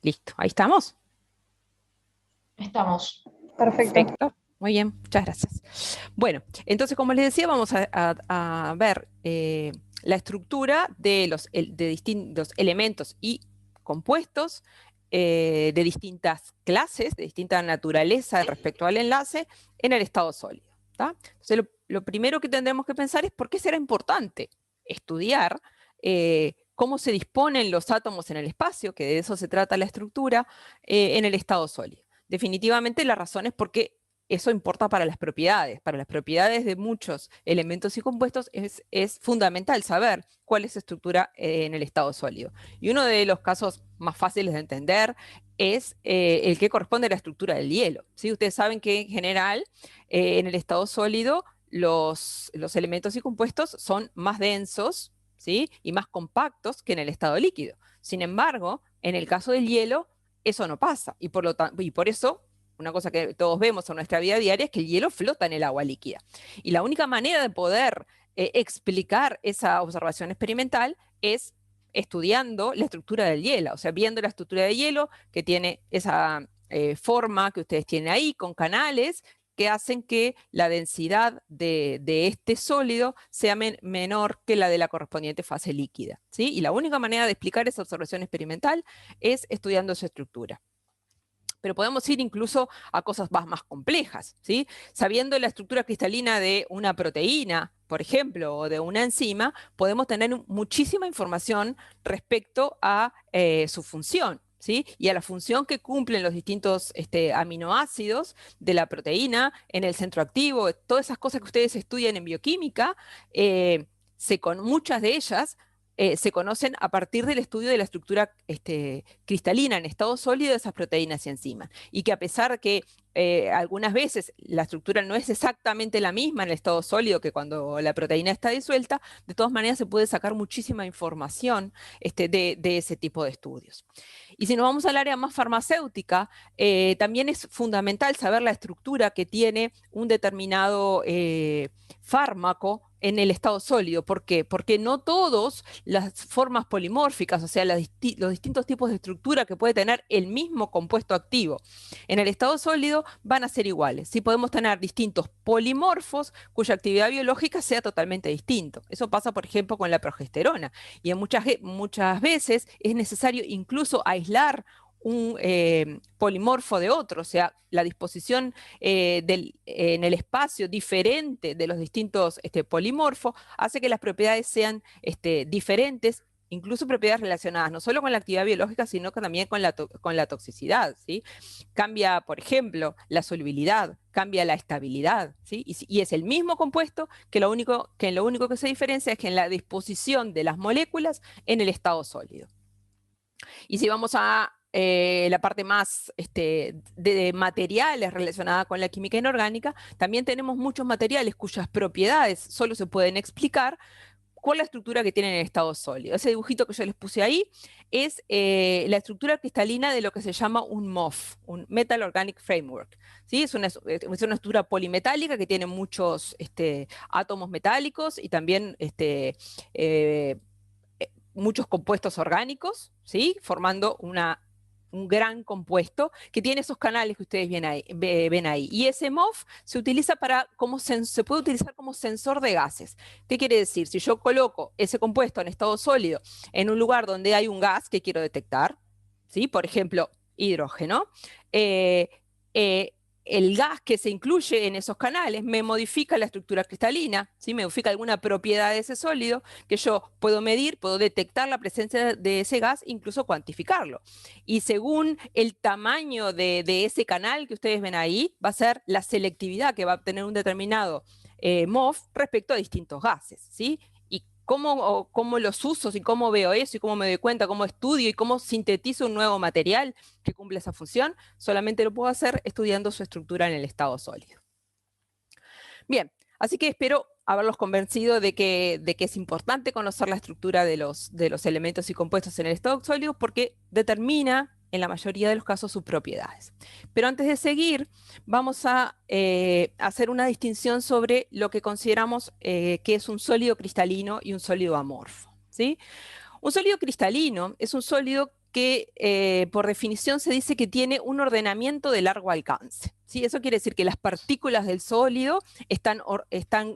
Listo, ahí estamos. Estamos. Perfecto. Perfecto. Muy bien, muchas gracias. Bueno, entonces, como les decía, vamos a ver la estructura de de distintos elementos y compuestos de distintas clases, de distinta naturaleza respecto al enlace en el estado sólido. ¿Tá? Entonces, lo primero que tendremos que pensar es por qué será importante estudiar cómo se disponen los átomos en el espacio, que de eso se trata la estructura, en el estado sólido. Definitivamente la razón es porque eso importa para las propiedades. Para las propiedades de muchos elementos y compuestos es fundamental saber cuál es su estructura en el estado sólido. Y uno de los casos más fáciles de entender es el que corresponde a la estructura del hielo. ¿Sí? Ustedes saben que en general en el estado sólido los elementos y compuestos son más densos, ¿sí? Y más compactos que en el estado líquido. Sin embargo, en el caso del hielo, eso no pasa. Y por eso, una cosa que todos vemos en nuestra vida diaria es que el hielo flota en el agua líquida. Y la única manera de poder explicar esa observación experimental es estudiando la estructura del hielo, o sea, viendo la estructura del hielo que tiene esa forma que ustedes tienen ahí, con canales que hacen que la densidad de este sólido sea menor que la de la correspondiente fase líquida, ¿sí? Y la única manera de explicar esa observación experimental es estudiando su estructura. Pero podemos ir incluso a cosas más complejas, ¿sí? Sabiendo la estructura cristalina de una proteína, por ejemplo, o de una enzima, podemos tener muchísima información respecto a su función, ¿sí? Y a la función que cumplen los distintos aminoácidos de la proteína en el centro activo, todas esas cosas que ustedes estudian en bioquímica, muchas de ellas se conocen a partir del estudio de la estructura cristalina en estado sólido de esas proteínas y enzimas. Y que a pesar que algunas veces la estructura no es exactamente la misma en el estado sólido que cuando la proteína está disuelta, de todas maneras se puede sacar muchísima información de ese tipo de estudios. Y si nos vamos al área más farmacéutica, también es fundamental saber la estructura que tiene un determinado fármaco en el estado sólido. ¿Por qué? Porque no todas las formas polimórficas, o sea, los distintos tipos de estructura que puede tener el mismo compuesto activo en el estado sólido van a ser iguales. Sí podemos tener distintos polimorfos cuya actividad biológica sea totalmente distinta. Eso pasa, por ejemplo, con la progesterona. Y muchas veces es necesario incluso aislar un polimorfo de otro, o sea, la disposición en el espacio diferente de los distintos polimorfos hace que las propiedades sean diferentes, incluso propiedades relacionadas no solo con la actividad biológica, sino que también con la toxicidad, ¿sí? Cambia, por ejemplo, la solubilidad, cambia la estabilidad, ¿sí? Y es el mismo compuesto que lo único que se diferencia es que en la disposición de las moléculas en el estado sólido. Y si vamos a la parte más de materiales relacionada con la química inorgánica, también tenemos muchos materiales cuyas propiedades solo se pueden explicar con la estructura que tienen en estado sólido. Ese dibujito que yo les puse ahí es la estructura cristalina de lo que se llama un MOF, un Metal Organic Framework. ¿Sí? Es una estructura polimetálica que tiene muchos átomos metálicos y también muchos compuestos orgánicos, ¿sí? Formando un gran compuesto que tiene esos canales que ustedes ven ahí. Y ese MOF se utiliza se puede utilizar como sensor de gases. ¿Qué quiere decir? Si yo coloco ese compuesto en estado sólido en un lugar donde hay un gas que quiero detectar, ¿sí? Por ejemplo, hidrógeno, eh, eh, el gas que se incluye en esos canales me modifica la estructura cristalina, ¿sí? Me modifica alguna propiedad de ese sólido que yo puedo medir, puedo detectar la presencia de ese gas, incluso cuantificarlo. Y según el tamaño de ese canal que ustedes ven ahí, va a ser la selectividad que va a obtener un determinado MOF respecto a distintos gases, ¿sí? Y cómo los usos y cómo veo eso y cómo me doy cuenta, cómo estudio y cómo sintetizo un nuevo material que cumple esa función, solamente lo puedo hacer estudiando su estructura en el estado sólido. Bien, así que espero haberlos convencido de que es importante conocer la estructura de los elementos y compuestos en el estado sólido porque determina en la mayoría de los casos sus propiedades. Pero antes de seguir, vamos a hacer una distinción sobre lo que consideramos que es un sólido cristalino y un sólido amorfo, ¿sí? Un sólido cristalino es un sólido que por definición se dice que tiene un ordenamiento de largo alcance. ¿Sí? Eso quiere decir que las partículas del sólido están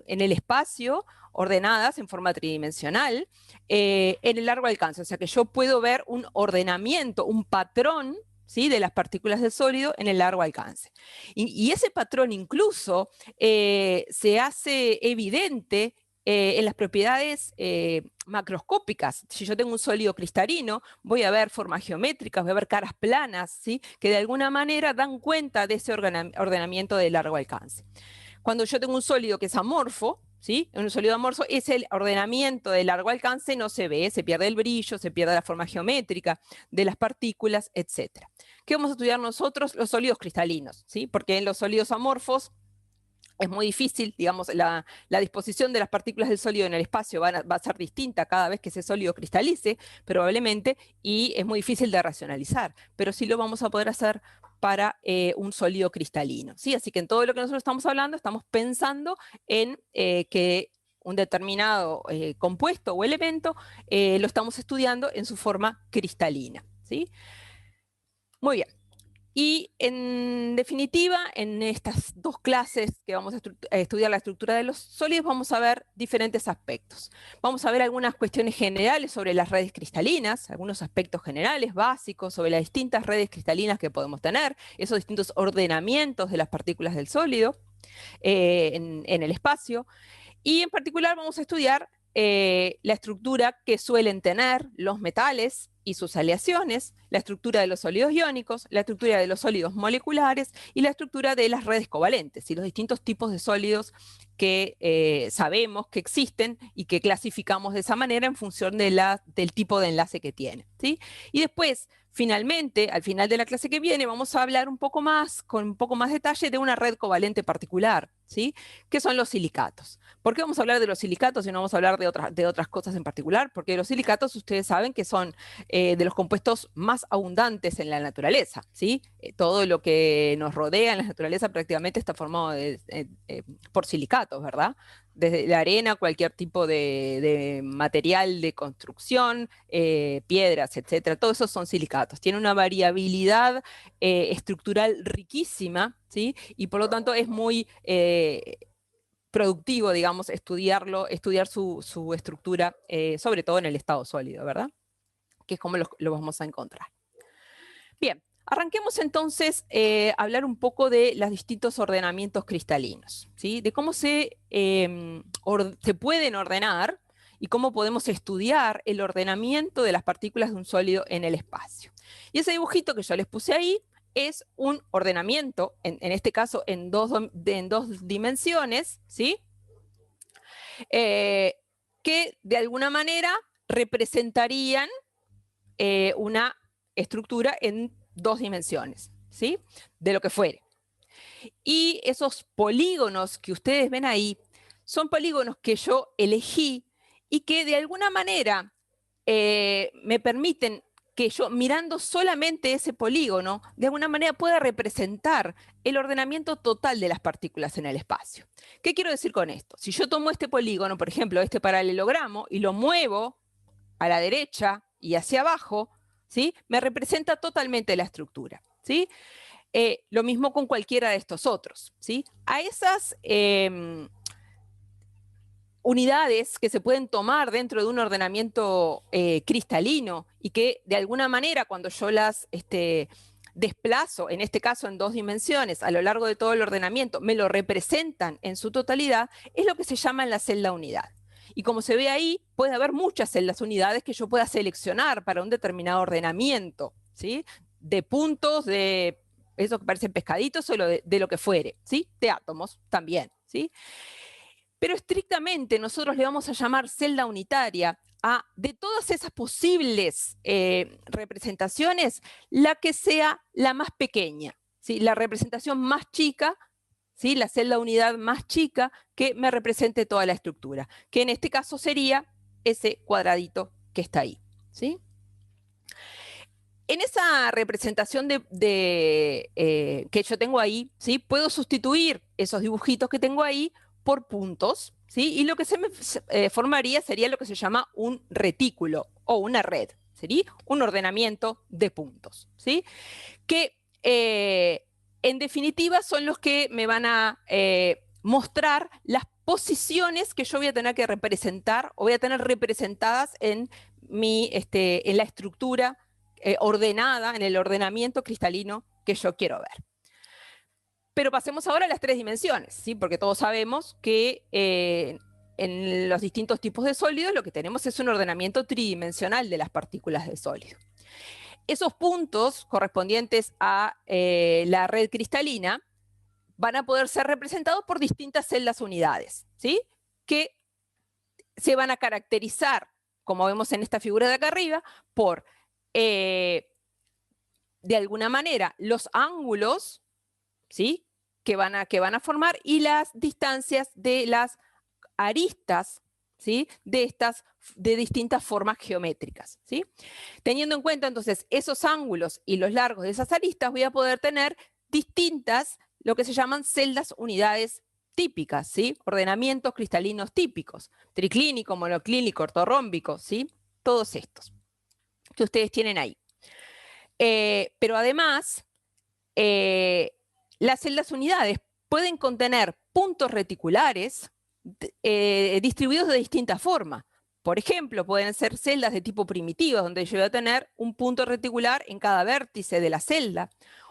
en el espacio ordenadas en forma tridimensional en el largo alcance. O sea que yo puedo ver un ordenamiento, un patrón, ¿sí?, de las partículas del sólido en el largo alcance. Y ese patrón incluso se hace evidente en las propiedades macroscópicas. Si yo tengo un sólido cristalino, voy a ver formas geométricas, voy a ver caras planas, ¿sí?, que de alguna manera dan cuenta de ese ordenamiento de largo alcance. Cuando yo tengo un sólido que es amorfo, ¿sí?, un sólido amorfo, ese ordenamiento de largo alcance no se ve, se pierde el brillo, se pierde la forma geométrica de las partículas, etc. ¿Qué vamos a estudiar nosotros? Los sólidos cristalinos, ¿sí?, porque en los sólidos amorfos es muy difícil, digamos, la disposición de las partículas del sólido en el espacio va a ser distinta cada vez que ese sólido cristalice, probablemente, y es muy difícil de racionalizar, pero sí lo vamos a poder hacer para un sólido cristalino, ¿sí? Así que en todo lo que nosotros estamos hablando, estamos pensando en que un determinado compuesto o elemento lo estamos estudiando en su forma cristalina, ¿sí? Muy bien. Y en definitiva, en estas dos clases que vamos a estudiar la estructura de los sólidos, vamos a ver diferentes aspectos. Vamos a ver algunas cuestiones generales sobre las redes cristalinas, algunos aspectos generales, básicos, sobre las distintas redes cristalinas que podemos tener, esos distintos ordenamientos de las partículas del sólido en el espacio. Y en particular vamos a estudiar la estructura que suelen tener los metales y sus aleaciones, la estructura de los sólidos iónicos, la estructura de los sólidos moleculares y la estructura de las redes covalentes y los distintos tipos de sólidos que sabemos que existen y que clasificamos de esa manera en función de del tipo de enlace que tiene, ¿sí? Y después, finalmente, al final de la clase que viene, vamos a hablar un poco más, con un poco más detalle, de una red covalente particular, ¿sí?, que son los silicatos. ¿Por qué vamos a hablar de los silicatos y no vamos a hablar de otras cosas en particular? Porque los silicatos, ustedes saben que son de los compuestos más abundantes en la naturaleza, ¿sí? Todo lo que nos rodea en la naturaleza prácticamente está formado por silicatos, ¿verdad? Desde la arena, cualquier tipo de material de construcción, piedras, etcétera, todos esos son silicatos. Tiene una variabilidad estructural riquísima, ¿sí? Y por lo tanto es muy productivo, digamos, estudiar su estructura, sobre todo en el estado sólido, ¿verdad? Que es como lo vamos a encontrar. Bien, arranquemos entonces a hablar un poco de los distintos ordenamientos cristalinos, ¿sí? De cómo se pueden ordenar y cómo podemos estudiar el ordenamiento de las partículas de un sólido en el espacio. Y ese dibujito que yo les puse ahí es un ordenamiento, en este caso en dos dimensiones, ¿sí? Que de alguna manera representarían una estructura en dos dimensiones, ¿sí?, de lo que fuere. Y esos polígonos que ustedes ven ahí son polígonos que yo elegí y que de alguna manera me permiten que yo, mirando solamente ese polígono, de alguna manera pueda representar el ordenamiento total de las partículas en el espacio. ¿Qué quiero decir con esto? Si yo tomo este polígono, por ejemplo, este paralelogramo, y lo muevo a la derecha y hacia abajo, ¿sí?, me representa totalmente la estructura, ¿sí? Lo mismo con cualquiera de estos otros, ¿sí? A esas unidades que se pueden tomar dentro de un ordenamiento cristalino y que de alguna manera cuando yo las desplazo, en este caso en dos dimensiones, a lo largo de todo el ordenamiento, me lo representan en su totalidad, es lo que se llama la celda unidad. Y como se ve ahí, puede haber muchas celdas unidades que yo pueda seleccionar para un determinado ordenamiento, ¿sí?, de puntos, de eso que parecen pescaditos o de lo que fuere, ¿sí?, de átomos también, ¿sí? Pero estrictamente nosotros le vamos a llamar celda unitaria de todas esas posibles representaciones, la que sea la más pequeña, ¿sí?, la representación más chica, ¿sí?, la celda unidad más chica que me represente toda la estructura, que en este caso sería ese cuadradito que está ahí, ¿sí? En esa representación que yo tengo ahí, ¿sí?, puedo sustituir esos dibujitos que tengo ahí por puntos, ¿sí?, y lo que se me formaría sería lo que se llama un retículo o una red, Sería un ordenamiento de puntos, ¿sí? Que en definitiva son los que me van a mostrar las posiciones que yo voy a tener que representar o voy a tener representadas en, en la estructura ordenada, en el ordenamiento cristalino que yo quiero ver. Pero pasemos ahora a las tres dimensiones, ¿sí? Porque todos sabemos que en los distintos tipos de sólidos lo que tenemos es un ordenamiento tridimensional de las partículas de sólido. Esos puntos correspondientes a la red cristalina van a poder ser representados por distintas celdas unidades, ¿sí? Que se van a caracterizar, como vemos en esta figura de acá arriba, por, de alguna manera, los ángulos, ¿sí? que van a formar y las distancias de las aristas, ¿sí? de distintas formas geométricas, ¿sí? Teniendo en cuenta entonces esos ángulos y los largos de esas aristas, voy a poder tener distintas, lo que se llaman celdas unidades típicas, ¿sí? Ordenamientos cristalinos típicos, triclínico, monoclínico, ortorrómbico, ¿sí? Todos estos que ustedes tienen ahí. Pero además, las celdas unidades pueden contener puntos reticulares distribuidos de distintas formas. Por ejemplo, pueden ser celdas de tipo primitivo, donde yo voy a tener un punto reticular en cada vértice de la celda,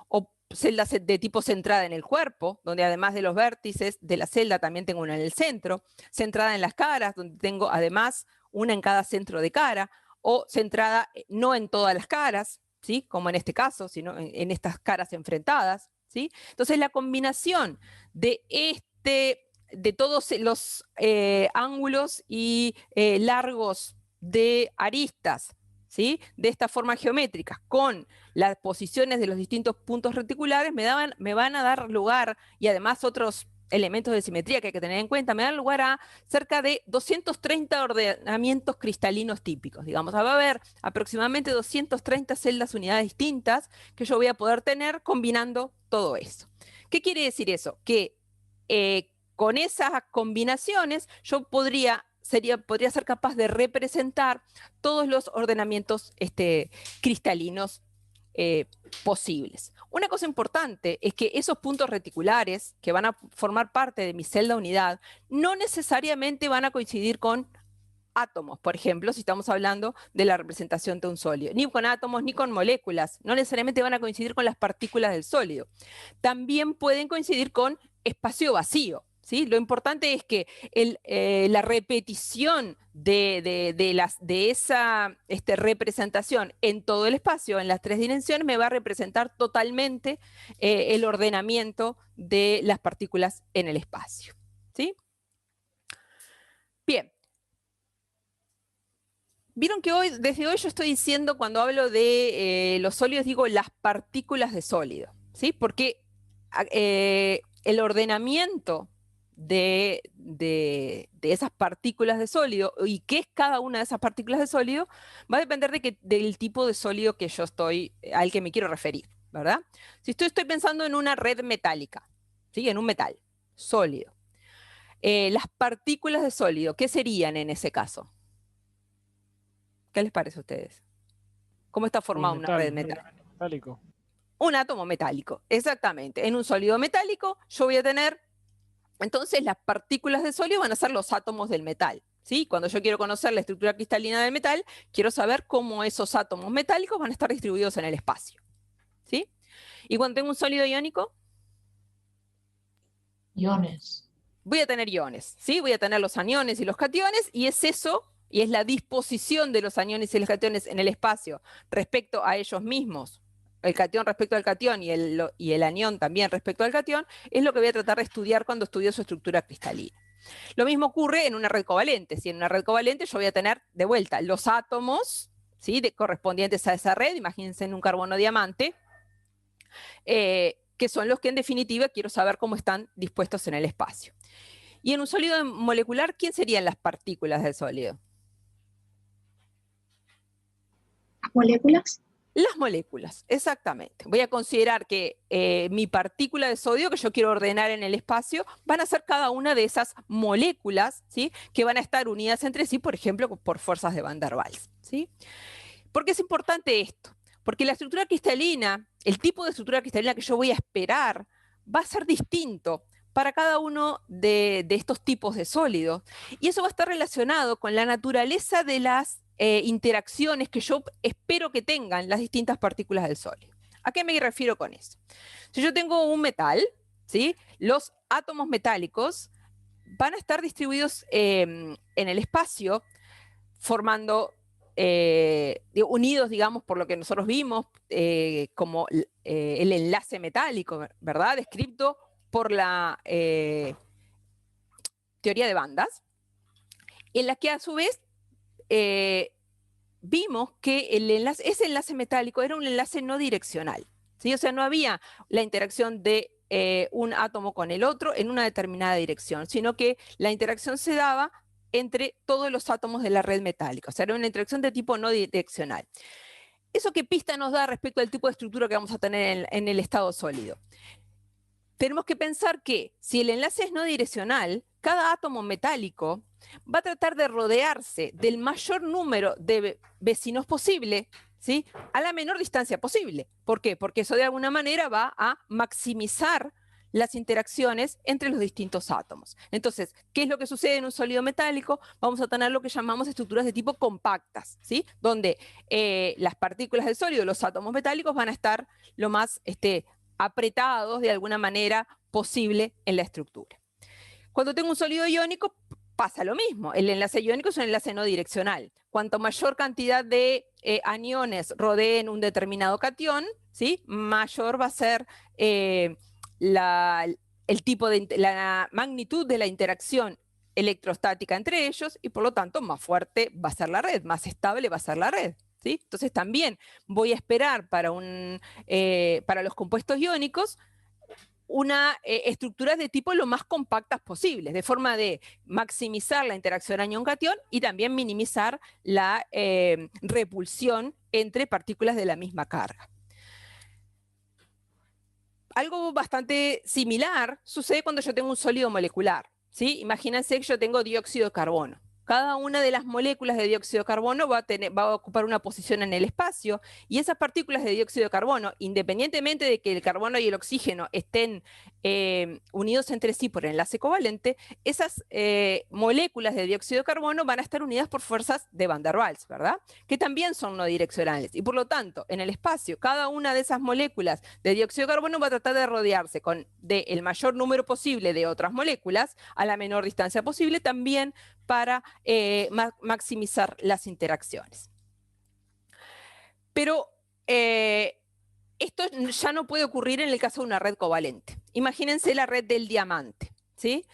o celdas de tipo centrada en el cuerpo, donde además de los vértices de la celda también tengo una en el centro, centrada en las caras, donde tengo además una en cada centro de cara, o centrada no en todas las caras, ¿sí? Como en este caso, sino en estas caras enfrentadas, ¿sí? Entonces la combinación de todos los ángulos y largos de aristas, ¿sí? De esta forma geométrica, con las posiciones de los distintos puntos reticulares, me van a dar lugar, y además otros elementos de simetría que hay que tener en cuenta, me dan lugar a cerca de 230 ordenamientos cristalinos típicos. Digamos, va a haber aproximadamente 230 celdas unidades distintas que yo voy a poder tener combinando todo eso. ¿Qué quiere decir eso? Que con esas combinaciones yo podría ser capaz de representar todos los ordenamientos cristalinos posibles. Una cosa importante es que esos puntos reticulares que van a formar parte de mi celda unidad no necesariamente van a coincidir con átomos, por ejemplo, si estamos hablando de la representación de un sólido, ni con átomos ni con moléculas, no necesariamente van a coincidir con las partículas del sólido. También pueden coincidir con espacio vacío, ¿sí? Lo importante es que la repetición de esa representación en todo el espacio, en las tres dimensiones, me va a representar totalmente el ordenamiento de las partículas en el espacio, ¿sí? Bien. Vieron que desde hoy yo estoy diciendo, cuando hablo de los sólidos, digo las partículas de sólido, ¿sí? Porque el ordenamiento de esas partículas de sólido y qué es cada una de esas partículas de sólido va a depender del tipo de sólido que yo al que me quiero referir, ¿verdad? Si estoy pensando en una red metálica, ¿sí? En un metal sólido. Las partículas de sólido, ¿qué serían en ese caso? ¿Qué les parece a ustedes? ¿Cómo está formada una red metálica? Metálico. Un átomo metálico, exactamente. En un sólido metálico yo voy a tener, entonces las partículas de sólido van a ser los átomos del metal, ¿sí? Cuando yo quiero conocer la estructura cristalina del metal, quiero saber cómo esos átomos metálicos van a estar distribuidos en el espacio, ¿sí? Y cuando tengo un sólido iónico, iones. voy a tener iones, ¿sí? Voy a tener los aniones y los cationes, y es eso, y es la disposición de los aniones y los cationes en el espacio respecto a ellos mismos, el catión respecto al catión y el anión también respecto al catión, es lo que voy a tratar de estudiar cuando estudio su estructura cristalina. Lo mismo ocurre en una red covalente. Si en una red covalente yo voy a tener de vuelta los átomos, ¿sí? Correspondientes a esa red, imagínense en un carbono diamante, que son los que en definitiva quiero saber cómo están dispuestos en el espacio. Y en un sólido molecular, ¿quién serían las partículas del sólido? ¿Moléculas? Las moléculas, exactamente. Voy a considerar que mi partícula de sodio que yo quiero ordenar en el espacio van a ser cada una de esas moléculas, ¿sí? Que van a estar unidas entre sí, por ejemplo, por fuerzas de Van der Waals, ¿sí? ¿Por qué es importante esto? Porque la estructura cristalina, el tipo de estructura cristalina que yo voy a esperar, va a ser distinto para cada uno de estos tipos de sólidos. Y eso va a estar relacionado con la naturaleza de las interacciones que yo espero que tengan las distintas partículas del sólido. ¿A qué me refiero con eso? Si yo tengo un metal, ¿sí? Los átomos metálicos van a estar distribuidos en el espacio, formando, unidos, digamos, por lo que nosotros vimos, como el enlace metálico, ¿verdad? Descrito por la teoría de bandas, en la que a su vez vimos que ese enlace metálico era un enlace no direccional, ¿sí? O sea, no había la interacción de un átomo con el otro en una determinada dirección, sino que la interacción se daba entre todos los átomos de la red metálica. O sea, era una interacción de tipo no direccional. ¿Eso qué pista nos da respecto al tipo de estructura que vamos a tener en el estado sólido? Tenemos que pensar que si el enlace es no direccional, cada átomo metálico va a tratar de rodearse del mayor número de vecinos posible, ¿sí? A la menor distancia posible. ¿Por qué? Porque eso de alguna manera va a maximizar las interacciones entre los distintos átomos. Entonces, ¿qué es lo que sucede en un sólido metálico? Vamos a tener lo que llamamos estructuras de tipo compactas, ¿sí? Donde las partículas del sólido, los átomos metálicos, van a estar lo más apretados de alguna manera posible en la estructura. Cuando tengo un sólido iónico, pasa lo mismo. El enlace iónico es un enlace no direccional. Cuanto mayor cantidad de aniones rodeen un determinado catión, ¿sí? Mayor va a ser la magnitud de la interacción electrostática entre ellos y por lo tanto más fuerte va a ser la red, más estable va a ser la red. ¿Sí? Entonces también voy a esperar para los compuestos iónicos estructuras de tipo lo más compactas posibles, de forma de maximizar la interacción anión-catión y también minimizar la repulsión entre partículas de la misma carga. Algo bastante similar sucede cuando yo tengo un sólido molecular, ¿sí? Imagínense que yo tengo dióxido de carbono. Cada una de las moléculas de dióxido de carbono va a ocupar una posición en el espacio y esas partículas de dióxido de carbono, independientemente de que el carbono y el oxígeno estén unidos entre sí por enlace covalente, esas moléculas de dióxido de carbono van a estar unidas por fuerzas de Van der Waals, ¿verdad? Que también son no direccionales y por lo tanto, en el espacio, cada una de esas moléculas de dióxido de carbono va a tratar de rodearse del mayor número posible de otras moléculas a la menor distancia posible, también para maximizar las interacciones. Pero esto ya no puede ocurrir en el caso de una red covalente. Imagínense la red del diamante, ¿sí?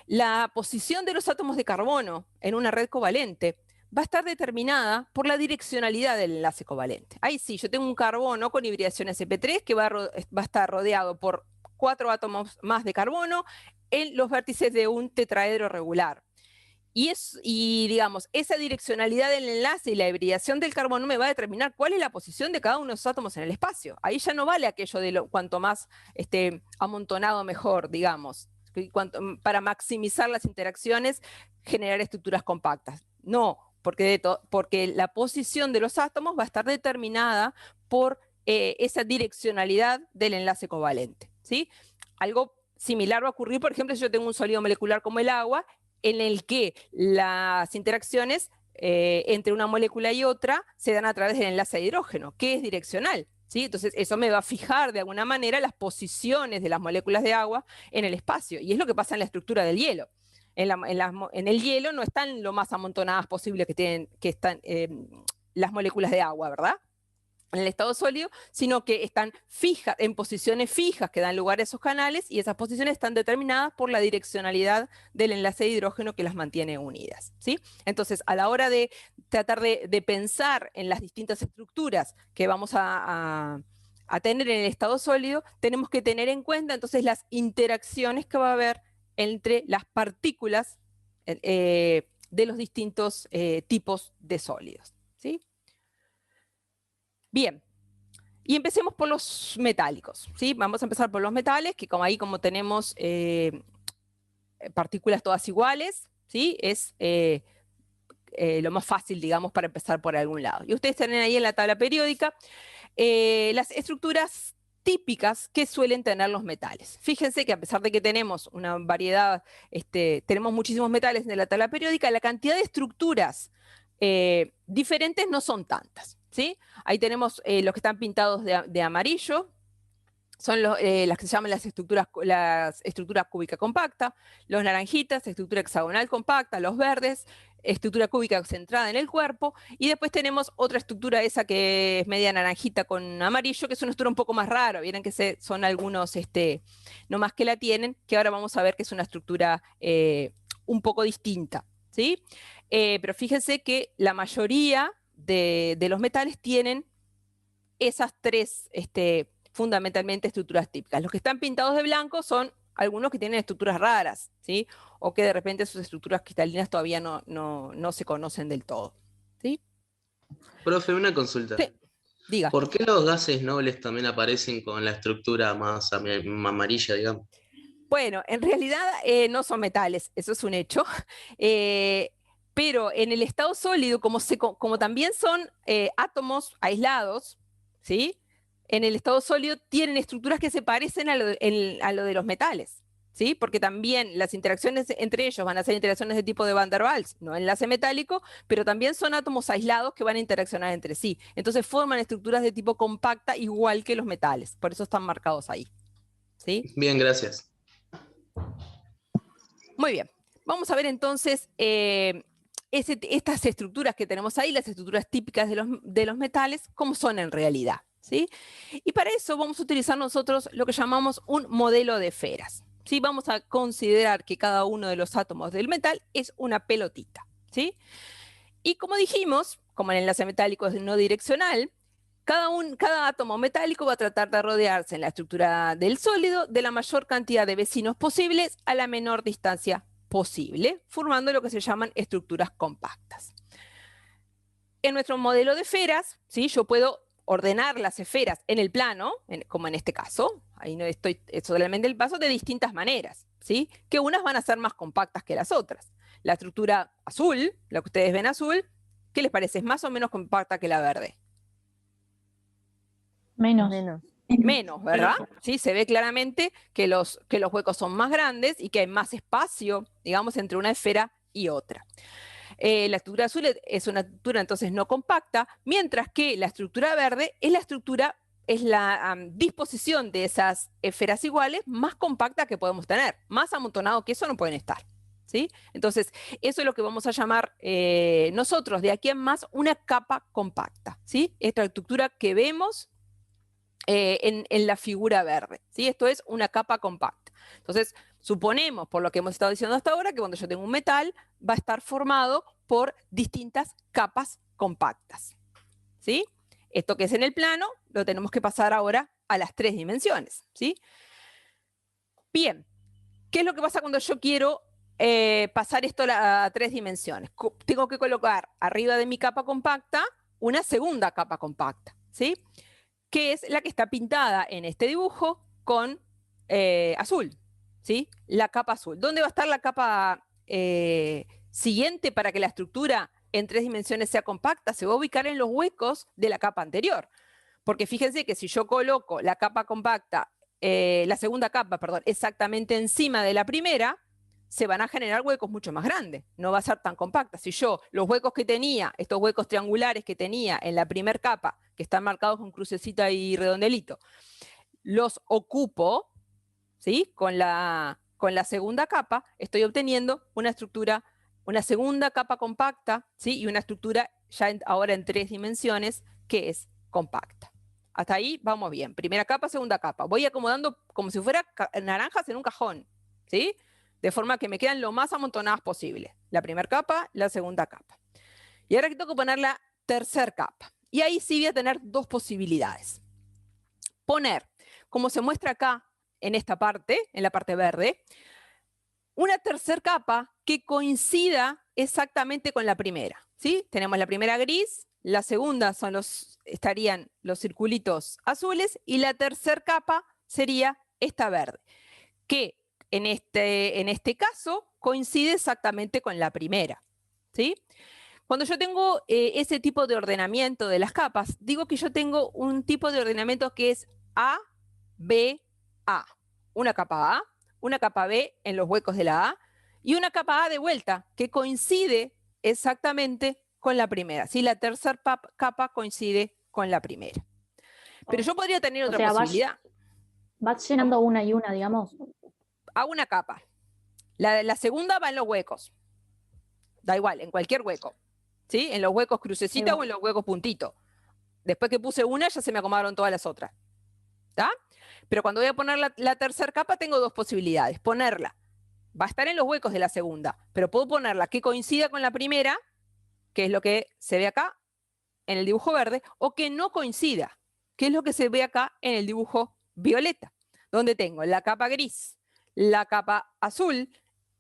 La posición de los átomos de carbono en una red covalente va a estar determinada por la direccionalidad del enlace covalente. Ahí sí, yo tengo un carbono con hibridación sp3 que va a estar rodeado por 4 átomos más de carbono en los vértices de un tetraedro regular. Y digamos, esa direccionalidad del enlace y la hibridación del carbono me va a determinar cuál es la posición de cada uno de los átomos en el espacio. Ahí ya no vale aquello de cuanto más amontonado mejor, digamos, para maximizar las interacciones, generar estructuras compactas. No, porque la posición de los átomos va a estar determinada por esa direccionalidad del enlace covalente, ¿sí? Algo similar va a ocurrir, por ejemplo, si yo tengo un sólido molecular como el agua, en el que las interacciones entre una molécula y otra se dan a través del enlace de hidrógeno, que es direccional, ¿sí? Entonces eso me va a fijar de alguna manera las posiciones de las moléculas de agua en el espacio, y es lo que pasa en la estructura del hielo. En el hielo no están lo más amontonadas posible que están las moléculas de agua, ¿verdad? En el estado sólido, sino que están fijas, en posiciones fijas que dan lugar a esos canales y esas posiciones están determinadas por la direccionalidad del enlace de hidrógeno que las mantiene unidas, ¿sí? Entonces, a la hora de tratar de pensar en las distintas estructuras que vamos a tener en el estado sólido, tenemos que tener en cuenta entonces las interacciones que va a haber entre las partículas de los distintos tipos de sólidos, ¿sí? Bien, y empecemos por los metálicos, ¿sí? Vamos a empezar por los metales, que como tenemos partículas todas iguales, ¿sí? Es lo más fácil, digamos, para empezar por algún lado. Y ustedes tienen ahí en la tabla periódica las estructuras típicas que suelen tener los metales. Fíjense que a pesar de que tenemos una variedad, tenemos muchísimos metales en la tabla periódica, la cantidad de estructuras diferentes no son tantas, ¿sí? Ahí tenemos los que están pintados de amarillo, son las que se llaman las estructuras cúbica compacta, los naranjitas, estructura hexagonal compacta, los verdes, estructura cúbica centrada en el cuerpo, y después tenemos otra estructura esa que es media naranjita con amarillo, que es una estructura un poco más rara, vieron que son algunos, no más que la tienen, que ahora vamos a ver que es una estructura un poco distinta, ¿sí? Pero fíjense que la mayoría de los metales tienen esas tres, fundamentalmente estructuras típicas. Los que están pintados de blanco son algunos que tienen estructuras raras, ¿sí? O que de repente sus estructuras cristalinas todavía no se conocen del todo, ¿sí? Profe, una consulta. Sí, diga. ¿Por qué los gases nobles también aparecen con la estructura más amarilla, digamos? Bueno, en realidad no son metales, eso es un hecho. Pero en el estado sólido, como también son átomos aislados, ¿sí? En el estado sólido tienen estructuras que se parecen a lo de los metales, ¿sí? Porque también las interacciones entre ellos van a ser interacciones de tipo de Van der Waals, no enlace metálico, pero también son átomos aislados que van a interaccionar entre sí. Entonces forman estructuras de tipo compacta igual que los metales, por eso están marcados ahí, ¿sí? Bien, gracias. Muy bien. Vamos a ver entonces estas estructuras que tenemos ahí, las estructuras típicas de los metales, cómo son en realidad, ¿sí? Y para eso vamos a utilizar nosotros lo que llamamos un modelo de esferas, ¿sí? Vamos a considerar que cada uno de los átomos del metal es una pelotita, ¿sí? Y como dijimos, como el enlace metálico es no direccional, cada átomo metálico va a tratar de rodearse en la estructura del sólido de la mayor cantidad de vecinos posibles a la menor distancia posible, formando lo que se llaman estructuras compactas. En nuestro modelo de esferas, ¿sí? Yo puedo ordenar las esferas en el plano, como en este caso, ahí no estoy solamente el paso, de distintas maneras, ¿sí? Que unas van a ser más compactas que las otras. La estructura azul, la que ustedes ven azul, ¿qué les parece? ¿Es más o menos compacta que la verde? Menos. Menos, ¿verdad? Sí, se ve claramente que los huecos son más grandes y que hay más espacio, digamos, entre una esfera y otra. La estructura azul es una estructura entonces no compacta, mientras que la estructura verde es la disposición de esas esferas iguales más compacta que podemos tener. Más amontonado que eso no pueden estar, ¿sí? Entonces, eso es lo que vamos a llamar nosotros de aquí en más una capa compacta, ¿sí? Esta estructura que vemos en la figura verde, ¿sí? Esto es una capa compacta. Entonces, suponemos, por lo que hemos estado diciendo hasta ahora, que cuando yo tengo un metal, va a estar formado por distintas capas compactas, ¿sí? Esto que es en el plano, lo tenemos que pasar ahora a las 3 dimensiones, ¿sí? Bien, ¿qué es lo que pasa cuando yo quiero pasar esto a 3 dimensiones? Tengo que colocar arriba de mi capa compacta una segunda capa compacta, ¿sí? Que es la que está pintada en este dibujo con azul, ¿sí? La capa azul. ¿Dónde va a estar la capa siguiente para que la estructura en 3 dimensiones sea compacta? Se va a ubicar en los huecos de la capa anterior. Porque fíjense que si yo coloco la capa compacta, la segunda capa, perdón, exactamente encima de la primera, se van a generar huecos mucho más grandes, no va a ser tan compacta. Si yo los huecos que tenía, estos huecos triangulares que tenía en la primera capa, que están marcados con crucecita y redondelito, los ocupo, ¿sí? Con la segunda capa, estoy obteniendo una estructura, una segunda capa compacta, ¿sí? Y una estructura ya ahora en 3 dimensiones que es compacta. Hasta ahí vamos bien. Primera capa, segunda capa. Voy acomodando como si fuera naranjas en un cajón, ¿sí? De forma que me quedan lo más amontonadas posible. La primera capa, la segunda capa. Y ahora que tengo que poner la tercera capa. Y ahí sí voy a tener 2 posibilidades. Poner, como se muestra acá en esta parte, en la parte verde, una tercera capa que coincida exactamente con la primera, ¿sí? Tenemos la primera gris, la segunda estarían los circulitos azules y la tercera capa sería esta verde, que en este caso coincide exactamente con la primera, ¿sí? Cuando yo tengo ese tipo de ordenamiento de las capas, digo que yo tengo un tipo de ordenamiento que es A, B, A. Una capa A, una capa B en los huecos de la A y una capa A de vuelta que coincide exactamente con la primera. ¿Sí? La tercera capa coincide con la primera. Pero yo podría tener O otra sea, posibilidad. vas llenando una y una, digamos. Hago una capa. La segunda va en los huecos. Da igual, en cualquier hueco. ¿Sí? En los huecos crucecita o en los huecos puntito. Después que puse una, ya se me acomodaron todas las otras. ¿Está? Pero cuando voy a poner la tercera capa, tengo dos posibilidades. Ponerla. Va a estar en los huecos de la segunda, pero puedo ponerla que coincida con la primera, que es lo que se ve acá en el dibujo verde, o que no coincida, que es lo que se ve acá en el dibujo violeta, donde tengo la capa gris, la capa azul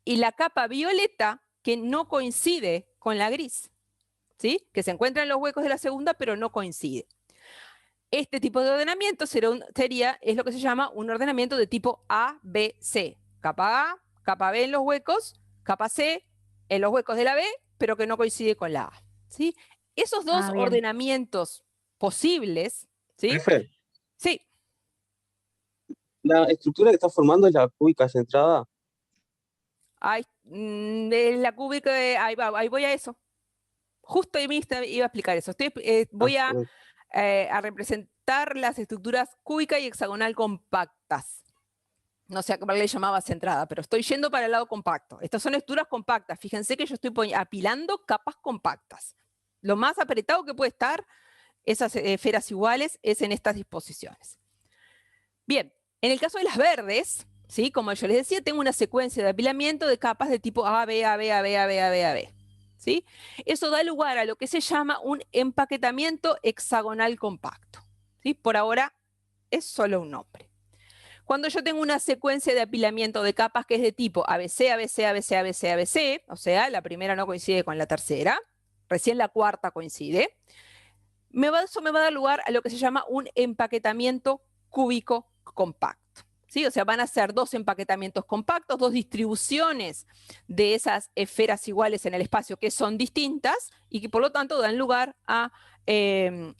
y la capa violeta que no coincide con la gris, ¿sí? Que se encuentra en los huecos de la segunda, pero no coincide. Este tipo de ordenamiento es lo que se llama un ordenamiento de tipo A, B, C. Capa A, capa B en los huecos, capa C en los huecos de la B, pero que no coincide con la A, ¿sí? Esos dos Bien. ordenamientos posibles, ¿sí? Profe, Sí, la estructura que está formando es la cúbica centrada. de la cúbica, ahí voy a eso. Justo ahí iba a explicar eso. Voy a representar las estructuras cúbica y hexagonal compactas. No sé a qué le llamaba centrada, pero estoy yendo para el lado compacto. Estas son estructuras compactas. Fíjense que yo estoy apilando capas compactas. Lo más apretado que puede estar esas esferas iguales es en estas disposiciones. Bien, en el caso de las verdes, ¿sí? Como yo les decía, tengo una secuencia de apilamiento de capas de tipo A, B, A, B, A, B, A, B, A, B, A, B. ¿Sí? Eso da lugar a lo que se llama un empaquetamiento hexagonal compacto. ¿Sí? Por ahora es solo un nombre. Cuando yo tengo una secuencia de apilamiento de capas que es de tipo ABC, ABC, ABC, ABC, ABC, o sea, la primera no coincide con la tercera, recién la cuarta coincide, eso me va a dar lugar a lo que se llama un empaquetamiento cúbico compacto. ¿Sí? O sea, van a ser dos empaquetamientos compactos, dos distribuciones de esas esferas iguales en el espacio que son distintas y que por lo tanto dan lugar a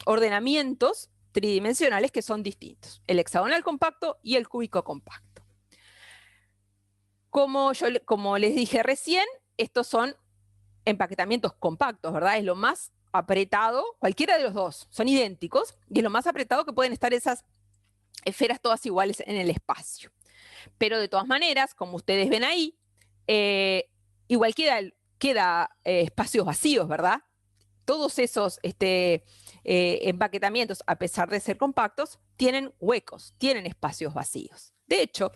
ordenamientos tridimensionales que son distintos, el hexagonal compacto y el cúbico compacto. Como les dije recién, estos son empaquetamientos compactos, ¿verdad? Es lo más apretado, cualquiera de los dos, son idénticos, y es lo más apretado que pueden estar esas esferas todas iguales en el espacio. Pero de todas maneras, como ustedes ven ahí, igual queda espacios vacíos, ¿verdad? Todos esos empaquetamientos, a pesar de ser compactos, tienen huecos, tienen espacios vacíos. De hecho,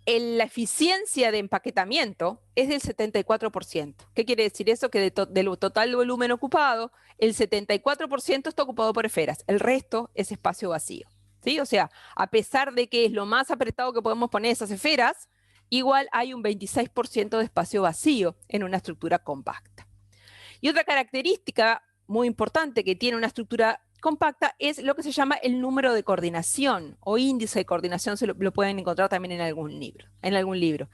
la eficiencia de empaquetamiento es del 74%. ¿Qué quiere decir eso? Que del total volumen ocupado, el 74% está ocupado por esferas, el resto es espacio vacío. ¿Sí? O sea, a pesar de que es lo más apretado que podemos poner esas esferas, igual hay un 26% de espacio vacío en una estructura compacta. Y otra característica muy importante que tiene una estructura compacta es lo que se llama el número de coordinación o índice de coordinación, lo pueden encontrar también en algún libro.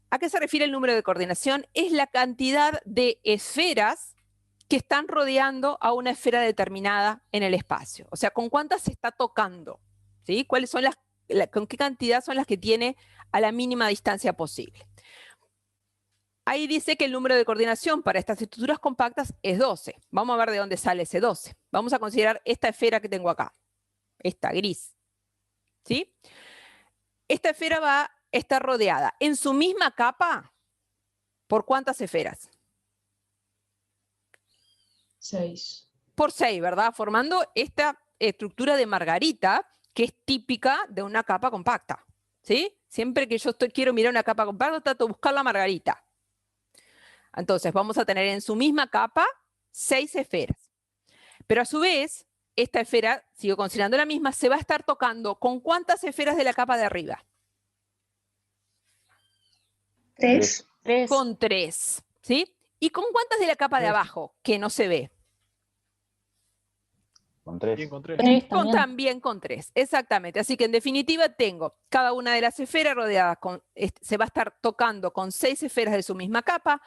¿A qué se refiere el número de coordinación? Es la cantidad de esferas que están rodeando a una esfera determinada en el espacio. O sea, ¿con cuántas se está tocando? ¿Sí? ¿Cuáles son con qué cantidad son las que tiene a la mínima distancia posible? Ahí dice que el número de coordinación para estas estructuras compactas es 12. Vamos a ver de dónde sale ese 12. Vamos a considerar esta esfera que tengo acá, esta gris. ¿Sí? Esta esfera va a estar rodeada en su misma capa, ¿por cuántas esferas? 6. Por 6, ¿verdad? Formando esta estructura de margarita que es típica de una capa compacta. ¿Sí? Siempre que yo quiero mirar una capa compacta, trato de buscar la margarita. Entonces vamos a tener en su misma capa 6 esferas. Pero a su vez, esta esfera, sigo considerando la misma, se va a estar tocando ¿con cuántas esferas de la capa de arriba? 3. 3. Con 3. ¿Sí? ¿Y con cuántas de la capa de abajo que no se ve? Con 3. Bien, con 3. 3 también. También con 3, exactamente. Así que en definitiva tengo cada una de las esferas rodeadas se va a estar tocando con 6 esferas de su misma capa,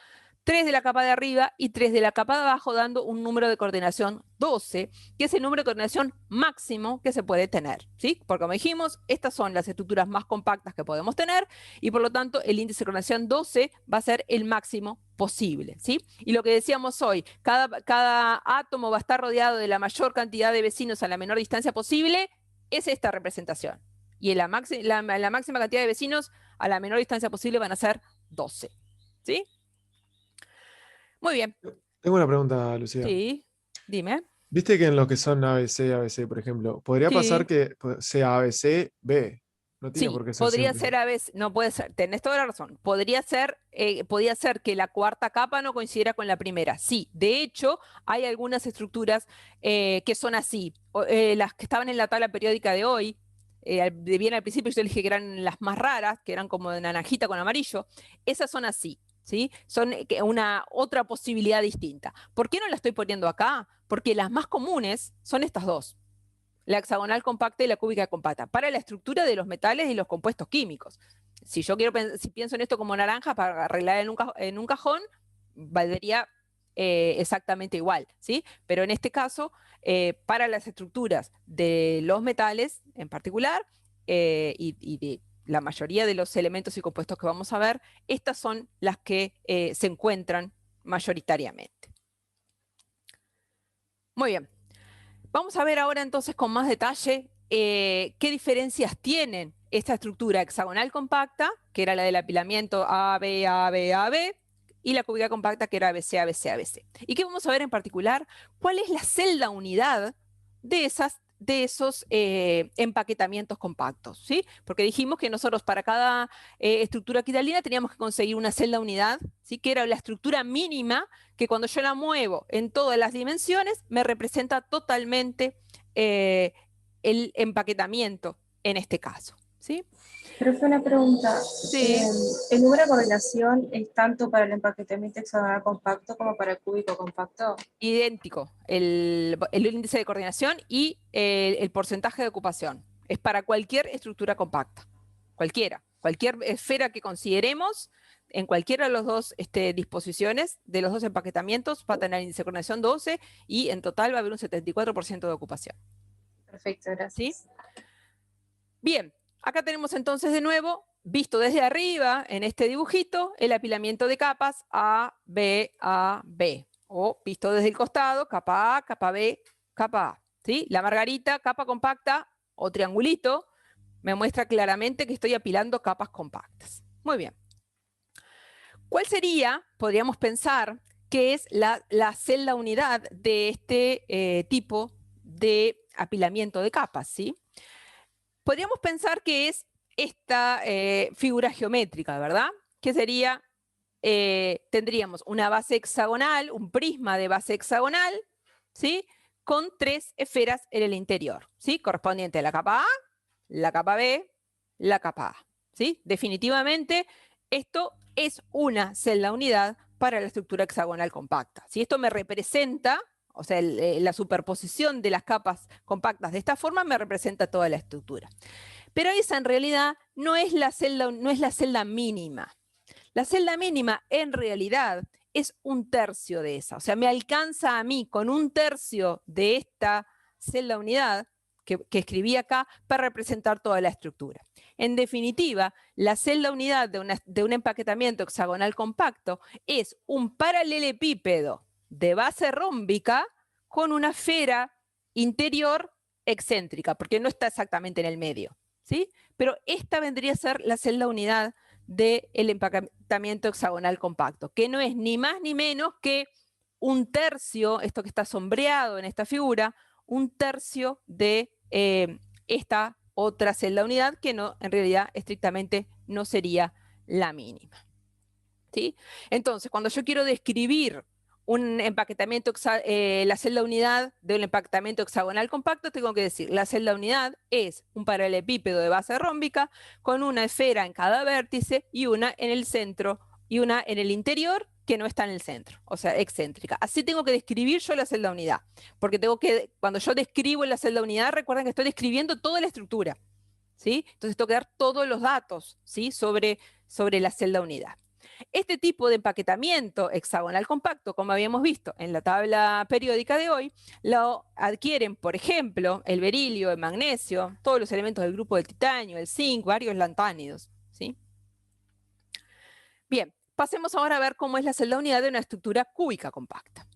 3 de la capa de arriba y 3 de la capa de abajo, dando un número de coordinación 12, que es el número de coordinación máximo que se puede tener, ¿sí? Porque como dijimos, estas son las estructuras más compactas que podemos tener y por lo tanto el índice de coordinación 12 va a ser el máximo posible, ¿sí? Y lo que decíamos hoy, cada átomo va a estar rodeado de la mayor cantidad de vecinos a la menor distancia posible, es esta representación. Y la máxima cantidad de vecinos a la menor distancia posible van a ser 12, ¿sí? Muy bien. Tengo una pregunta, Lucía. Sí, dime. Viste que en lo que son ABC, por ejemplo, podría pasar Sí. que sea ABC, B. No tiene Sí, por qué ser podría simple. ser a veces, no puede ser, tenés toda la razón, podría ser que la cuarta capa no coincidiera con la primera. Sí, de hecho, hay algunas estructuras que son así. Las que estaban en la tabla periódica de hoy, bien al principio yo dije que eran las más raras, que eran como de naranjita con amarillo, esas son así, ¿sí? Son una otra posibilidad distinta. ¿Por qué no la estoy poniendo acá? Porque las más comunes son estas dos. La hexagonal compacta y la cúbica compacta, para la estructura de los metales y los compuestos químicos. Si yo si pienso en esto como naranja para arreglar en un cajón, valdría exactamente igual, ¿sí? Pero en este caso, para las estructuras de los metales en particular, y de la mayoría de los elementos y compuestos que vamos a ver, estas son las que se encuentran mayoritariamente. Muy bien. Vamos a ver ahora entonces con más detalle qué diferencias tienen esta estructura hexagonal compacta, que era la del apilamiento AB, AB, AB, y la cúbica compacta, que era ABC, ABC, ABC. Y qué vamos a ver en particular, cuál es la celda unidad de esos empaquetamientos compactos, ¿sí? Porque dijimos que nosotros para cada estructura quiralina teníamos que conseguir una celda unidad, ¿sí? Que era la estructura mínima que cuando yo la muevo en todas las dimensiones me representa totalmente el empaquetamiento en este caso, ¿sí? Profe, una pregunta. Sí. ¿El número de correlación es tanto para el empaquetamiento hexagonal compacto como para el cúbico compacto? Idéntico, el índice de coordinación y el porcentaje de ocupación. Es para cualquier estructura compacta, cualquier esfera que consideremos, en cualquiera de las dos disposiciones, de los dos empaquetamientos, va a tener índice de coordinación 12 y en total va a haber un 74% de ocupación. Perfecto, gracias. ¿Sí? Bien, acá tenemos entonces de nuevo, visto desde arriba, en este dibujito, el apilamiento de capas A, B, A, B. O visto desde el costado, capa A, capa B, capa A. ¿Sí? La margarita, capa compacta o triangulito, me muestra claramente que estoy apilando capas compactas. Muy bien. ¿Cuál sería, podríamos pensar, que es la celda unidad de este tipo de apilamiento de capas? ¿Sí? Podríamos pensar que es esta figura geométrica, ¿verdad? Que sería, tendríamos una base hexagonal, un prisma de base hexagonal, ¿sí? Con 3 esferas en el interior, ¿sí? Correspondiente a la capa A, la capa B, la capa A, ¿sí? Definitivamente, esto es una celda unidad para la estructura hexagonal compacta. Si esto me representa, o sea, la superposición de las capas compactas de esta forma me representa toda la estructura. Pero esa en realidad no es la celda mínima. La celda mínima en realidad es un tercio de esa. O sea, me alcanza a mí con un tercio de esta celda unidad que escribí acá para representar toda la estructura. En definitiva, la celda unidad de un empaquetamiento hexagonal compacto es un paralelepípedo de base rómbica con una esfera interior excéntrica, porque no está exactamente en el medio, ¿sí? Pero esta vendría a ser la celda unidad del empaquetamiento hexagonal compacto, que no es ni más ni menos que un tercio, esto que está sombreado en esta figura, un tercio de esta otra celda unidad que no, en realidad estrictamente no sería la mínima. ¿Sí? Entonces, cuando yo quiero describir un empaquetamiento, la celda unidad de un empaquetamiento hexagonal compacto, tengo que decir, la celda unidad es un paralelepípedo de base rómbica con una esfera en cada vértice y una en el centro y una en el interior que no está en el centro, o sea, excéntrica. Así tengo que describir yo la celda unidad, porque cuando yo describo la celda unidad, recuerden que estoy describiendo toda la estructura, ¿sí? Entonces tengo que dar todos los datos, ¿sí? sobre la celda unidad. Este tipo de empaquetamiento hexagonal compacto, como habíamos visto en la tabla periódica de hoy, lo adquieren, por ejemplo, el berilio, el magnesio, todos los elementos del grupo del titanio, el zinc, varios lantánidos, ¿sí? Bien, pasemos ahora a ver cómo es la celda unidad de una estructura cúbica compacta.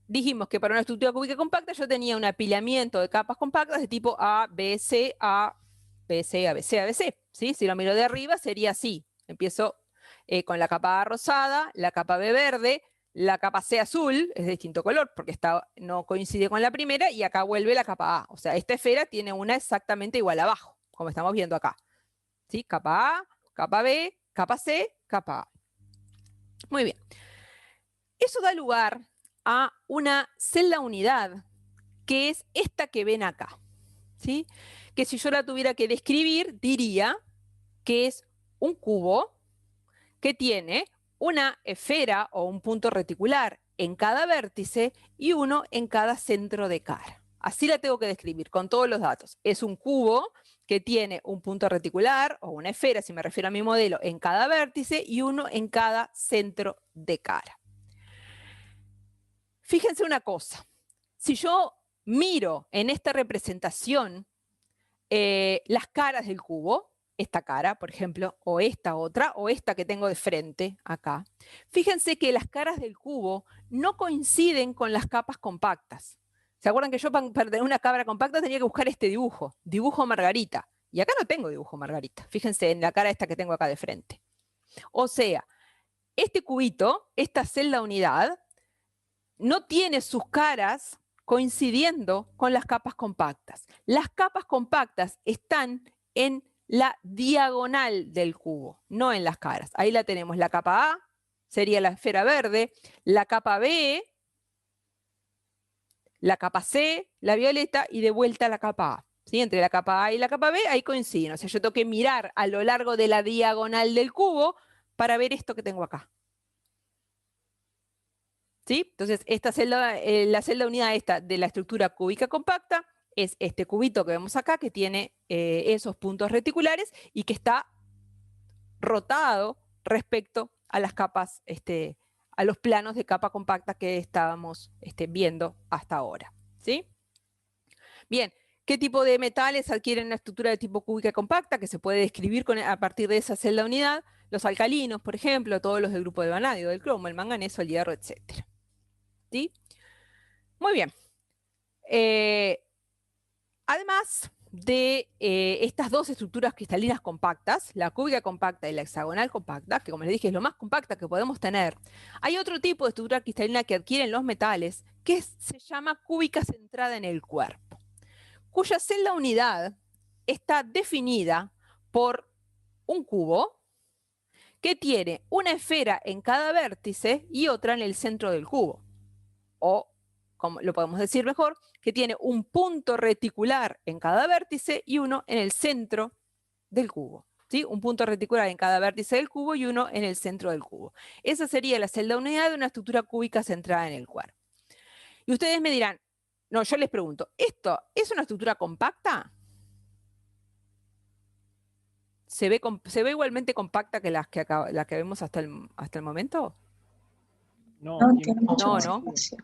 Dijimos que para una estructura cúbica compacta yo tenía un apilamiento de capas compactas de tipo A, B, C, A, B, C, A, B, C, A, B, C, ¿sí? Si lo miro de arriba sería así. Empiezo con la capa A rosada, la capa B verde, la capa C azul, es de distinto color porque no coincide con la primera, y acá vuelve la capa A. O sea, esta esfera tiene una exactamente igual abajo, como estamos viendo acá. ¿Sí? Capa A, capa B, capa C, capa A. Muy bien. Eso da lugar a una celda unidad, que es esta que ven acá, ¿sí? Que si yo la tuviera que describir, diría que es un cubo que tiene una esfera o un punto reticular en cada vértice y uno en cada centro de cara. Así la tengo que describir con todos los datos. Es un cubo que tiene un punto reticular o una esfera, si me refiero a mi modelo, en cada vértice y uno en cada centro de cara. Fíjense una cosa, si yo miro en esta representación las caras del cubo, esta cara, por ejemplo, o esta otra, o esta que tengo de frente acá, fíjense que las caras del cubo no coinciden con las capas compactas. ¿Se acuerdan que yo para tener una cara compacta tenía que buscar este dibujo margarita? Y acá no tengo dibujo margarita, fíjense en la cara esta que tengo acá de frente. O sea, este cubito, esta celda unidad, no tiene sus caras coincidiendo con las capas compactas. Las capas compactas están en la diagonal del cubo, no en las caras. Ahí la tenemos, la capa A sería la esfera verde, la capa B, la capa C, la violeta, y de vuelta la capa A. ¿Sí? Entre la capa A y la capa B, ahí coinciden. O sea, yo tengo que mirar a lo largo de la diagonal del cubo para ver esto que tengo acá. ¿Sí? Entonces, esta celda, la celda unidad esta de la estructura cúbica compacta es este cubito que vemos acá, que tiene esos puntos reticulares y que está rotado respecto a las capas, a los planos de capa compacta que estábamos viendo hasta ahora. ¿Sí? Bien, ¿qué tipo de metales adquieren una estructura de tipo cúbica compacta que se puede describir a partir de esa celda unidad? Los alcalinos, por ejemplo, todos los del grupo de vanadio, del cromo, el manganeso, el hierro, etc. ¿Sí? Muy bien. Además de estas dos estructuras cristalinas compactas, la cúbica compacta y la hexagonal compacta, que como les dije es lo más compacta que podemos tener, hay otro tipo de estructura cristalina que adquieren los metales que se llama cúbica centrada en el cuerpo, cuya celda unidad está definida por un cubo que tiene una esfera en cada vértice y otra en el centro del cubo. O, como lo podemos decir mejor, que tiene un punto reticular en cada vértice y uno en el centro del cubo. ¿Sí? Un punto reticular en cada vértice del cubo y uno en el centro del cubo. Esa sería la celda unidad de una estructura cúbica centrada en el cuerpo. Y ustedes me dirán, no, yo les pregunto, ¿esto es una estructura compacta? ¿Se ve igualmente compacta que las que vemos hasta el momento? No, No, tiene mucho más no. espacio.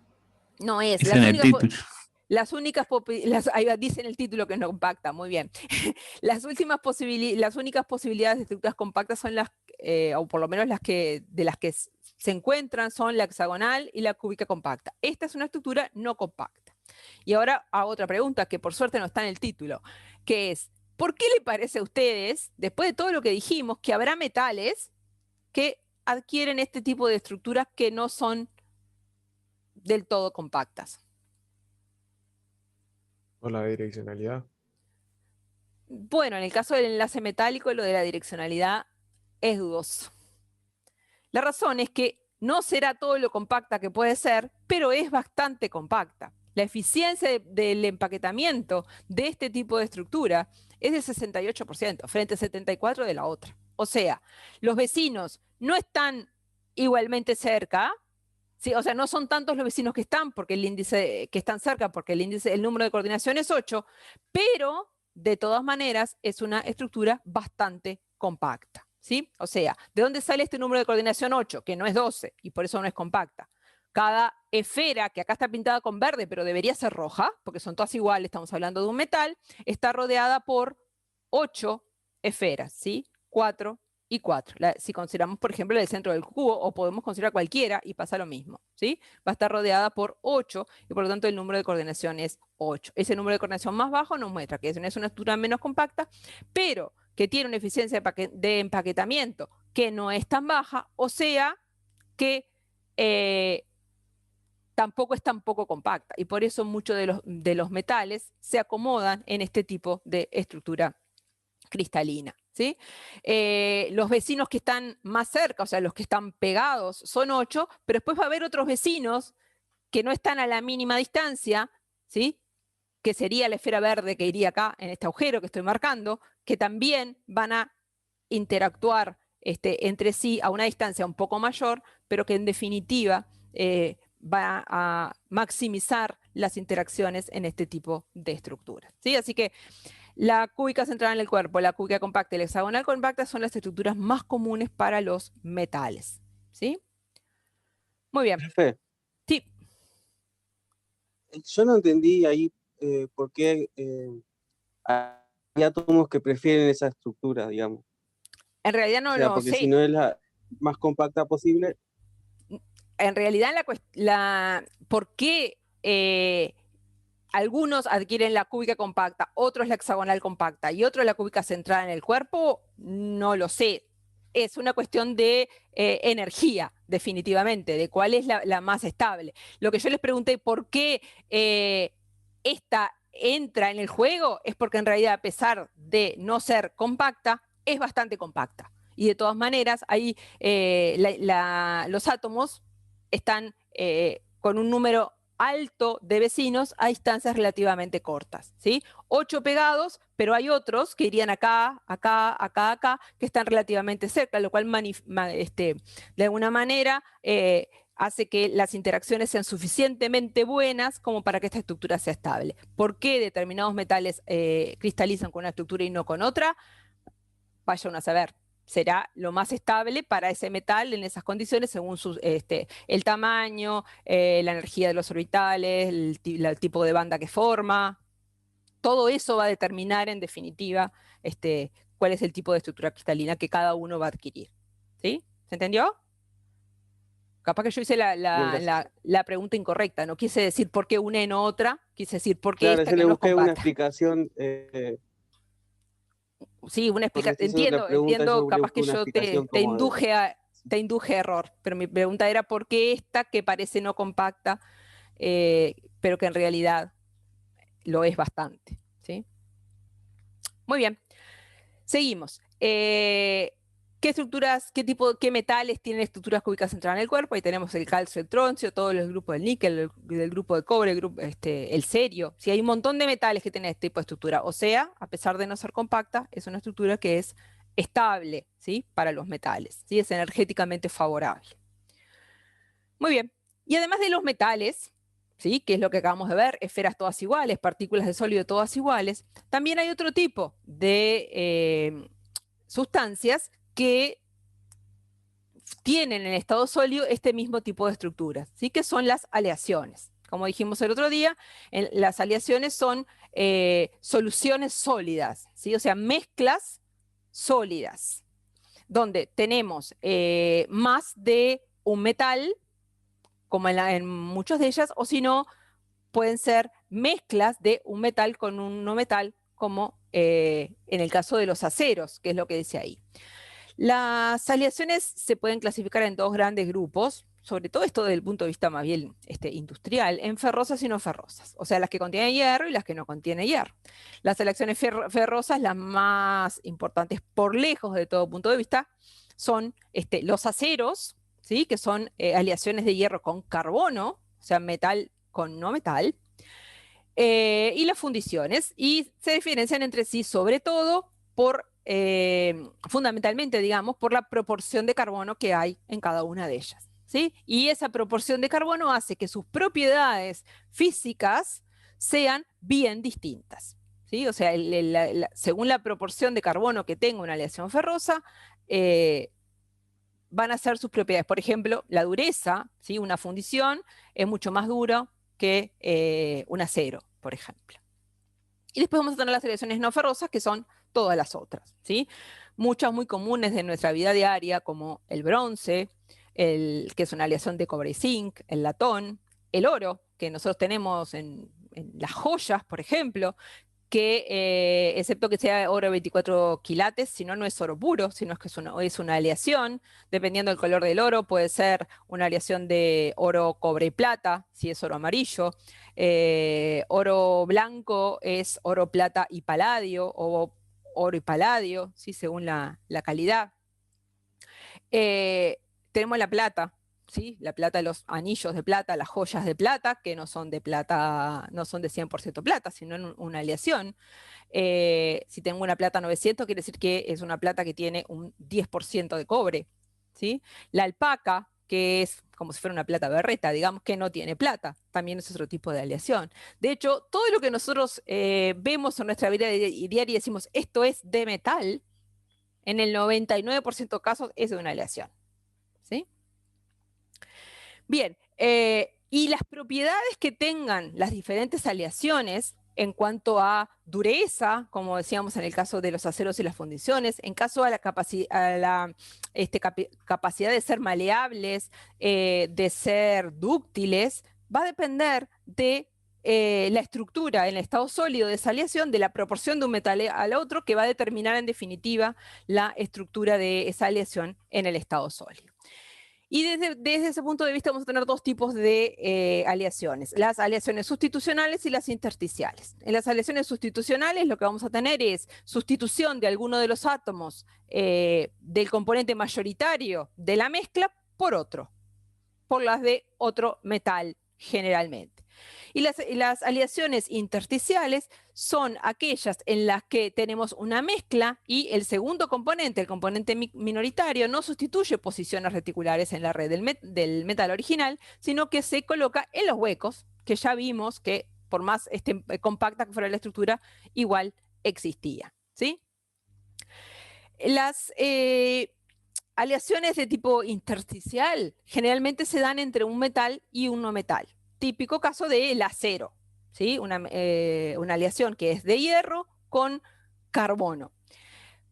No es. Dice en el título. Ahí dice en el título que no compacta, muy bien. Las únicas posibilidades de estructuras compactas son o por lo menos de las que se encuentran, son la hexagonal y la cúbica compacta. Esta es una estructura no compacta. Y ahora hago otra pregunta que por suerte no está en el título, que es, ¿por qué le parece a ustedes, después de todo lo que dijimos, que habrá metales que adquieren este tipo de estructuras que no son del todo compactas? Por la direccionalidad. Bueno, en el caso del enlace metálico, lo de la direccionalidad es dudoso. La razón es que no será todo lo compacta que puede ser, pero es bastante compacta. La eficiencia del empaquetamiento de este tipo de estructura es del 68%, frente al 74% de la otra. O sea, los vecinos no están igualmente cerca. Sí, o sea, no son tantos los vecinos que están porque el índice que están cerca, porque el número de coordinación es 8, pero de todas maneras es una estructura bastante compacta. ¿sí? O sea, ¿de dónde sale este número de coordinación 8? Que no es 12 y por eso no es compacta. Cada esfera, que acá está pintada con verde, pero debería ser roja, porque son todas iguales, estamos hablando de un metal, está rodeada por 8 esferas, ¿sí? 4 y 4. Si consideramos, por ejemplo, el centro del cubo, o podemos considerar cualquiera y pasa lo mismo, ¿sí? Va a estar rodeada por 8 y por lo tanto el número de coordinación es 8. Ese número de coordinación más bajo nos muestra que es una estructura menos compacta, pero que tiene una eficiencia de empaquetamiento que no es tan baja, o sea que tampoco es tan poco compacta y por eso muchos de los metales se acomodan en este tipo de estructura cristalina, ¿sí? Los vecinos que están más cerca, o sea, los que están pegados, son 8, pero después va a haber otros vecinos que no están a la mínima distancia, ¿sí? Que sería la esfera verde que iría acá en este agujero que estoy marcando, que también van a interactuar entre sí a una distancia un poco mayor, pero que en definitiva va a maximizar las interacciones en este tipo de estructuras, ¿sí? Así que la cúbica central en el cuerpo, la cúbica compacta y la hexagonal compacta son las estructuras más comunes para los metales, ¿sí? Muy bien. Profe, Sí. yo no entendí ahí por qué hay átomos que prefieren esa estructura, digamos. En realidad no O sea, lo porque sé. si no es la más compacta posible. En realidad, ¿por qué algunos adquieren la cúbica compacta, otros la hexagonal compacta y otros la cúbica central en el cuerpo? No lo sé. Es una cuestión de energía, definitivamente, de cuál es la más estable. Lo que yo les pregunté, ¿por qué esta entra en el juego? Es porque en realidad, a pesar de no ser compacta, es bastante compacta. Y de todas maneras, ahí los átomos están con un número alto de vecinos a distancias relativamente cortas, ¿sí? 8 pegados, pero hay otros que irían acá, acá, acá, acá, que están relativamente cerca, lo cual de alguna manera hace que las interacciones sean suficientemente buenas como para que esta estructura sea estable. ¿Por qué determinados metales cristalizan con una estructura y no con otra? Vaya uno a saber. Será lo más estable para ese metal en esas condiciones según el tamaño, la energía de los orbitales, el tipo de banda que forma. Todo eso va a determinar en definitiva cuál es el tipo de estructura cristalina que cada uno va a adquirir. ¿Sí? ¿Se entendió? Capaz que yo hice la pregunta incorrecta. No quise decir por qué una y no otra, quise decir por qué Claro, esta yo que le no es busqué una compacta. explicación. Sí, una Porque explicación. usted hizo otra pregunta, Entiendo, yo le capaz busqué que una yo explicación te como de. induje a error, pero mi pregunta era por qué esta que parece no compacta, pero que en realidad lo es bastante, ¿sí? Muy bien, seguimos. ¿Qué estructuras, qué metales tienen estructuras cúbicas centrales en el cuerpo? Ahí tenemos el calcio, el troncio, todos los grupos del níquel, del grupo de cobre, el cerio. Sí, hay un montón de metales que tienen este tipo de estructura. O sea, a pesar de no ser compacta, es una estructura que es estable, ¿sí? Para los metales, ¿sí? Es energéticamente favorable. Muy bien. Y además de los metales, ¿sí? Que es lo que acabamos de ver, esferas todas iguales, partículas de sólido todas iguales, también hay otro tipo de sustancias que tienen en estado sólido este mismo tipo de estructuras, ¿sí? Que son las aleaciones. Como dijimos el otro día, las aleaciones son soluciones sólidas, ¿sí? O sea, mezclas sólidas, donde tenemos más de un metal, como en muchas de ellas, o si no, pueden ser mezclas de un metal con un no metal, como en el caso de los aceros, que es lo que dice ahí. Las aleaciones se pueden clasificar en dos grandes grupos, sobre todo esto desde el punto de vista más bien industrial, en ferrosas y no ferrosas, o sea, las que contienen hierro y las que no contienen hierro. Las aleaciones ferrosas, las más importantes por lejos de todo punto de vista, son los aceros, ¿sí? Que son aleaciones de hierro con carbono, o sea, metal con no metal, y las fundiciones, y se diferencian entre sí sobre todo por fundamentalmente, digamos, por la proporción de carbono que hay en cada una de ellas, ¿sí? Y esa proporción de carbono hace que sus propiedades físicas sean bien distintas, ¿sí? O sea, según la proporción de carbono que tenga una aleación ferrosa, van a ser sus propiedades. Por ejemplo, la dureza, ¿sí? Una fundición es mucho más duro que un acero, por ejemplo. Y después vamos a tener las aleaciones no ferrosas, que son todas las otras, ¿sí? Muchas muy comunes de nuestra vida diaria, como el bronce, que es una aleación de cobre y zinc, el latón, el oro, que nosotros tenemos en las joyas, por ejemplo, que excepto que sea oro 24 quilates, si no, no es oro puro, sino que es una aleación. Dependiendo del color del oro, puede ser una aleación de oro, cobre y plata, si es oro amarillo. Oro blanco es oro, plata y paladio, o oro y paladio, ¿sí? Según la calidad. Tenemos la plata, ¿sí? La plata, los anillos de plata, las joyas de plata, que no son de plata, no son de 100% plata, sino en una aleación. Si tengo una plata 900, quiere decir que es una plata que tiene un 10% de cobre, ¿sí? La alpaca, que es como si fuera una plata berreta, digamos que no tiene plata, también es otro tipo de aleación. De hecho, todo lo que nosotros vemos en nuestra vida diaria y decimos, esto es de metal, en el 99% de casos es de una aleación, ¿sí? Bien, y las propiedades que tengan las diferentes aleaciones en cuanto a dureza, como decíamos en el caso de los aceros y las fundiciones, en caso a la capacidad de ser maleables, de ser dúctiles, va a depender de la estructura en el estado sólido de esa aleación, de la proporción de un metal al otro, que va a determinar en definitiva la estructura de esa aleación en el estado sólido. Y desde ese punto de vista vamos a tener dos tipos de aleaciones, las aleaciones sustitucionales y las intersticiales. En las aleaciones sustitucionales lo que vamos a tener es sustitución de alguno de los átomos del componente mayoritario de la mezcla por otro, por las de otro metal generalmente. Y las aleaciones intersticiales son aquellas en las que tenemos una mezcla y el segundo componente, el componente minoritario, no sustituye posiciones reticulares en la red del metal original, sino que se coloca en los huecos, que ya vimos que por más compacta que fuera la estructura, igual existía, ¿sí? Las aleaciones de tipo intersticial generalmente se dan entre un metal y un no metal. Típico caso del acero, ¿sí? Una aleación que es de hierro con carbono.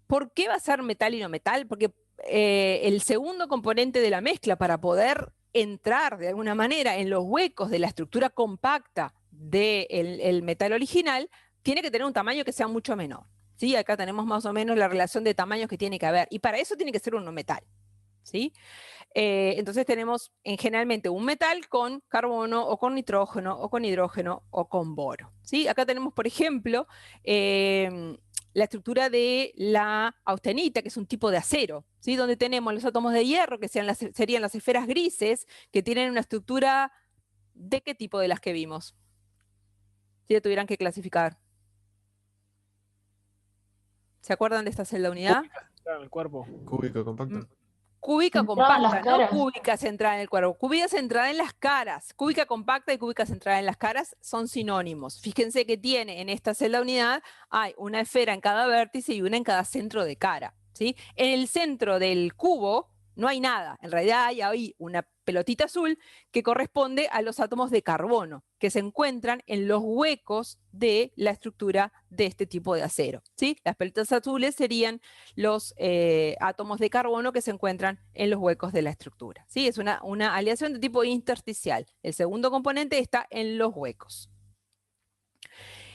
¿Por qué va a ser metal y no metal? Porque el segundo componente de la mezcla, para poder entrar de alguna manera en los huecos de la estructura compacta del metal original, tiene que tener un tamaño que sea mucho menor, ¿sí? Acá tenemos más o menos la relación de tamaños que tiene que haber, y para eso tiene que ser un no metal, ¿sí? Entonces tenemos generalmente un metal con carbono o con nitrógeno o con hidrógeno o con boro, ¿sí? Acá tenemos, por ejemplo, la estructura de la austenita, que es un tipo de acero, ¿sí? Donde tenemos los átomos de hierro, que serían las esferas grises, que tienen una estructura ¿de qué tipo de las que vimos? Si la tuvieran que clasificar. ¿Se acuerdan de esta celda unidad? Claro, el cuerpo. Cúbico, compacto. Cúbica Centrada en las compacta, no caras. cúbica centrada en el cuerpo. Cúbica centrada en las caras. Cúbica compacta y cúbica centrada en las caras son sinónimos. Fíjense que tiene en esta celda unidad, hay una esfera en cada vértice y una en cada centro de cara, ¿sí? En el centro del cubo no hay nada. En realidad hay ahí una pelotita azul que corresponde a los átomos de carbono que se encuentran en los huecos de la estructura de este tipo de acero, ¿sí? Las pelotas azules serían los átomos de carbono que se encuentran en los huecos de la estructura, ¿sí? Es una aleación de tipo intersticial. El segundo componente está en los huecos.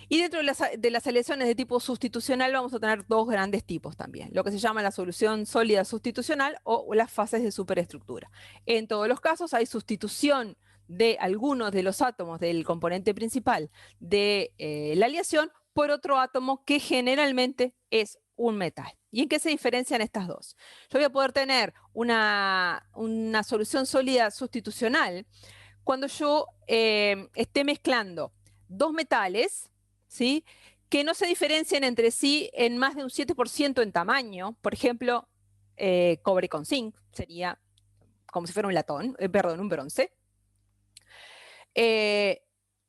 Y dentro de las aleaciones de tipo sustitucional vamos a tener dos grandes tipos también, lo que se llama la solución sólida sustitucional o las fases de superestructura. En todos los casos hay sustitución de algunos de los átomos del componente principal de la aleación por otro átomo que generalmente es un metal. ¿Y en qué se diferencian estas dos? Yo voy a poder tener una solución sólida sustitucional cuando yo esté mezclando dos metales, ¿sí? Que no se diferencian entre sí en más de un 7% en tamaño. Por ejemplo, cobre con zinc sería como si fuera un latón, perdón, un bronce.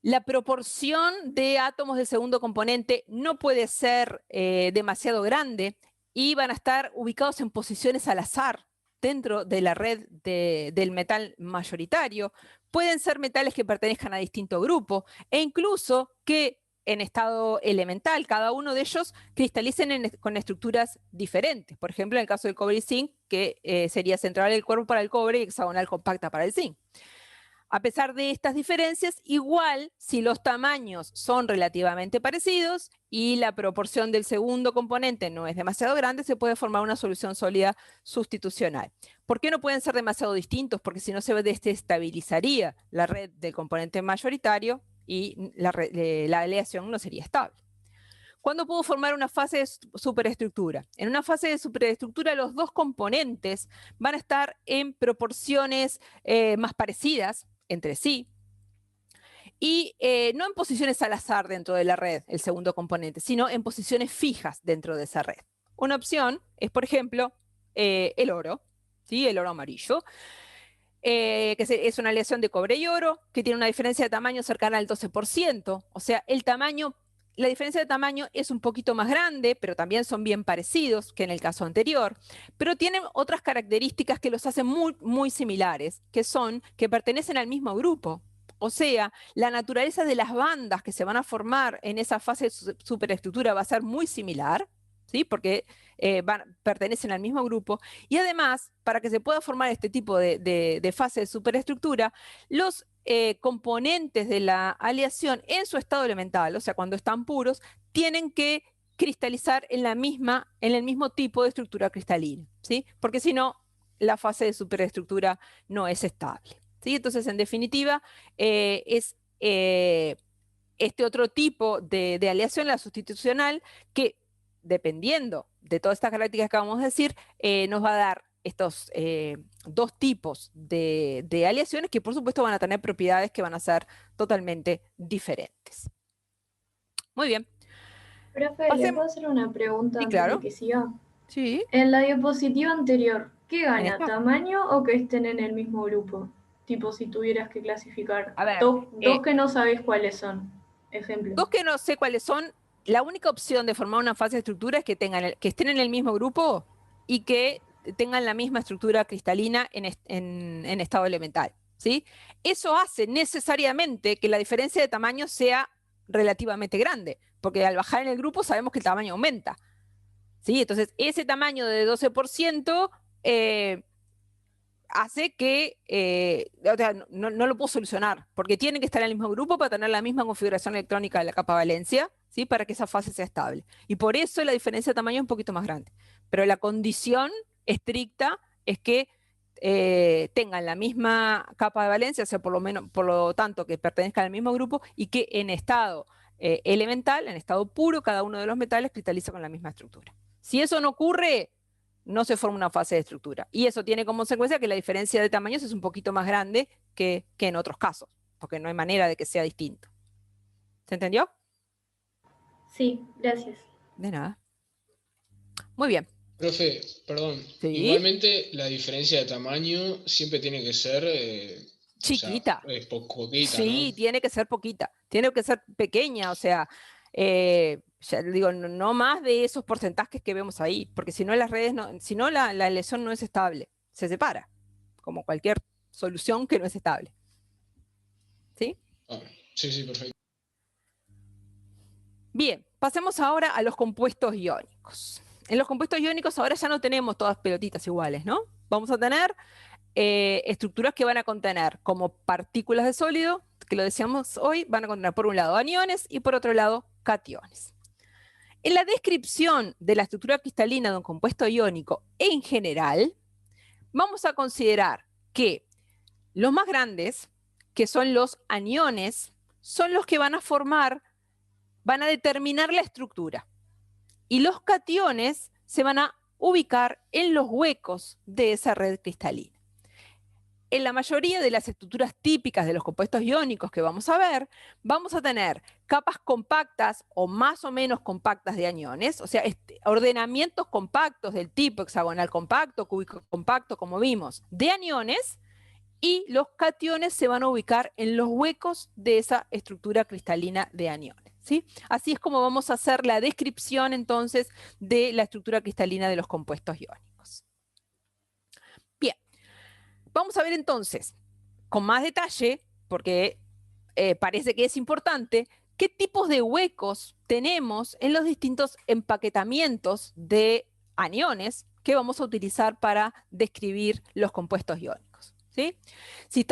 La proporción de átomos del segundo componente no puede ser demasiado grande y van a estar ubicados en posiciones al azar dentro de la red del metal mayoritario. Pueden ser metales que pertenezcan a distinto grupo e incluso que en estado elemental, cada uno de ellos cristalicen con estructuras diferentes. Por ejemplo, en el caso del cobre y zinc, que sería central el cuerpo para el cobre y hexagonal compacta para el zinc. A pesar de estas diferencias, igual si los tamaños son relativamente parecidos y la proporción del segundo componente no es demasiado grande, se puede formar una solución sólida sustitucional. ¿Por qué no pueden ser demasiado distintos? Porque si no se desestabilizaría la red del componente mayoritario y la aleación no sería estable. ¿Cuándo puedo formar una fase de superestructura? En una fase de superestructura los dos componentes van a estar en proporciones más parecidas entre sí y no en posiciones al azar dentro de la red, el segundo componente, sino en posiciones fijas dentro de esa red. Una opción es, por ejemplo, el oro, ¿sí? El oro amarillo, que es una aleación de cobre y oro, que tiene una diferencia de tamaño cercana al 12%, o sea, la diferencia de tamaño es un poquito más grande, pero también son bien parecidos que en el caso anterior, pero tienen otras características que los hacen muy, muy similares, que son que pertenecen al mismo grupo. O sea, la naturaleza de las bandas que se van a formar en esa fase de superestructura va a ser muy similar, ¿sí? Porque pertenecen al mismo grupo. Y además, para que se pueda formar este tipo de fase de superestructura, los componentes de la aleación en su estado elemental, o sea, cuando están puros, tienen que cristalizar en el mismo tipo de estructura cristalina, ¿sí? Porque si no, la fase de superestructura no es estable, ¿sí? Entonces, en definitiva, es este otro tipo de aleación, la sustitucional, que dependiendo de todas estas características que vamos a decir, nos va a dar estos dos tipos de aleaciones que por supuesto van a tener propiedades que van a ser totalmente diferentes. Muy bien. Profe, ¿le puedo hacer una pregunta antes claro. de que siga? Sí. En la diapositiva anterior, ¿qué gana? ¿Esta? ¿Tamaño o que estén en el mismo grupo? Tipo, si tuvieras que clasificar. A ver, dos que no sabes cuáles son. Ejemplo. Dos que no sé cuáles son. La única opción de formar una fase de estructura es que estén en el mismo grupo y que tengan la misma estructura cristalina en estado elemental, ¿sí? Eso hace necesariamente que la diferencia de tamaño sea relativamente grande, porque al bajar en el grupo sabemos que el tamaño aumenta, ¿sí? Entonces, ese tamaño de 12% hace que o sea, no lo puedo solucionar, porque tienen que estar en el mismo grupo para tener la misma configuración electrónica de la capa valencia, ¿sí? Para que esa fase sea estable. Y por eso la diferencia de tamaño es un poquito más grande. Pero la condición estricta es que tengan la misma capa de valencia, o sea, por lo tanto, que pertenezcan al mismo grupo y que en estado elemental, en estado puro, cada uno de los metales cristaliza con la misma estructura. Si eso no ocurre, no se forma una fase de estructura. Y eso tiene como consecuencia que la diferencia de tamaños es un poquito más grande que en otros casos, porque no hay manera de que sea distinto. ¿Se entendió? Sí, gracias. De nada. Muy bien. Profe, perdón. ¿Sí? Igualmente la diferencia de tamaño siempre tiene que ser chiquita. O sea, poquita, sí, ¿no? Tiene que ser poquita. Tiene que ser pequeña, o sea, ya digo, no más de esos porcentajes que vemos ahí, porque si no las redes, si no la lesión no es estable, se separa, como cualquier solución que no es estable. ¿Sí? Sí, perfecto. Bien, pasemos ahora a los compuestos iónicos. En los compuestos iónicos ahora ya no tenemos todas pelotitas iguales, ¿no? Vamos a tener estructuras que van a contener como partículas de sólido, que lo decíamos hoy, van a contener por un lado aniones y por otro lado cationes. En la descripción de la estructura cristalina de un compuesto iónico en general, vamos a considerar que los más grandes, que son los aniones, son los que van a determinar la estructura. Y los cationes se van a ubicar en los huecos de esa red cristalina. En la mayoría de las estructuras típicas de los compuestos iónicos que vamos a ver, vamos a tener capas compactas o más o menos compactas de aniones, o sea, ordenamientos compactos del tipo hexagonal compacto, cúbico compacto, como vimos, de aniones, y los cationes se van a ubicar en los huecos de esa estructura cristalina de aniones. ¿sí? Así es como vamos a hacer la descripción entonces de la estructura cristalina de los compuestos iónicos. Bien, vamos a ver entonces con más detalle, porque parece que es importante, qué tipos de huecos tenemos en los distintos empaquetamientos de aniones que vamos a utilizar para describir los compuestos iónicos, ¿sí? Si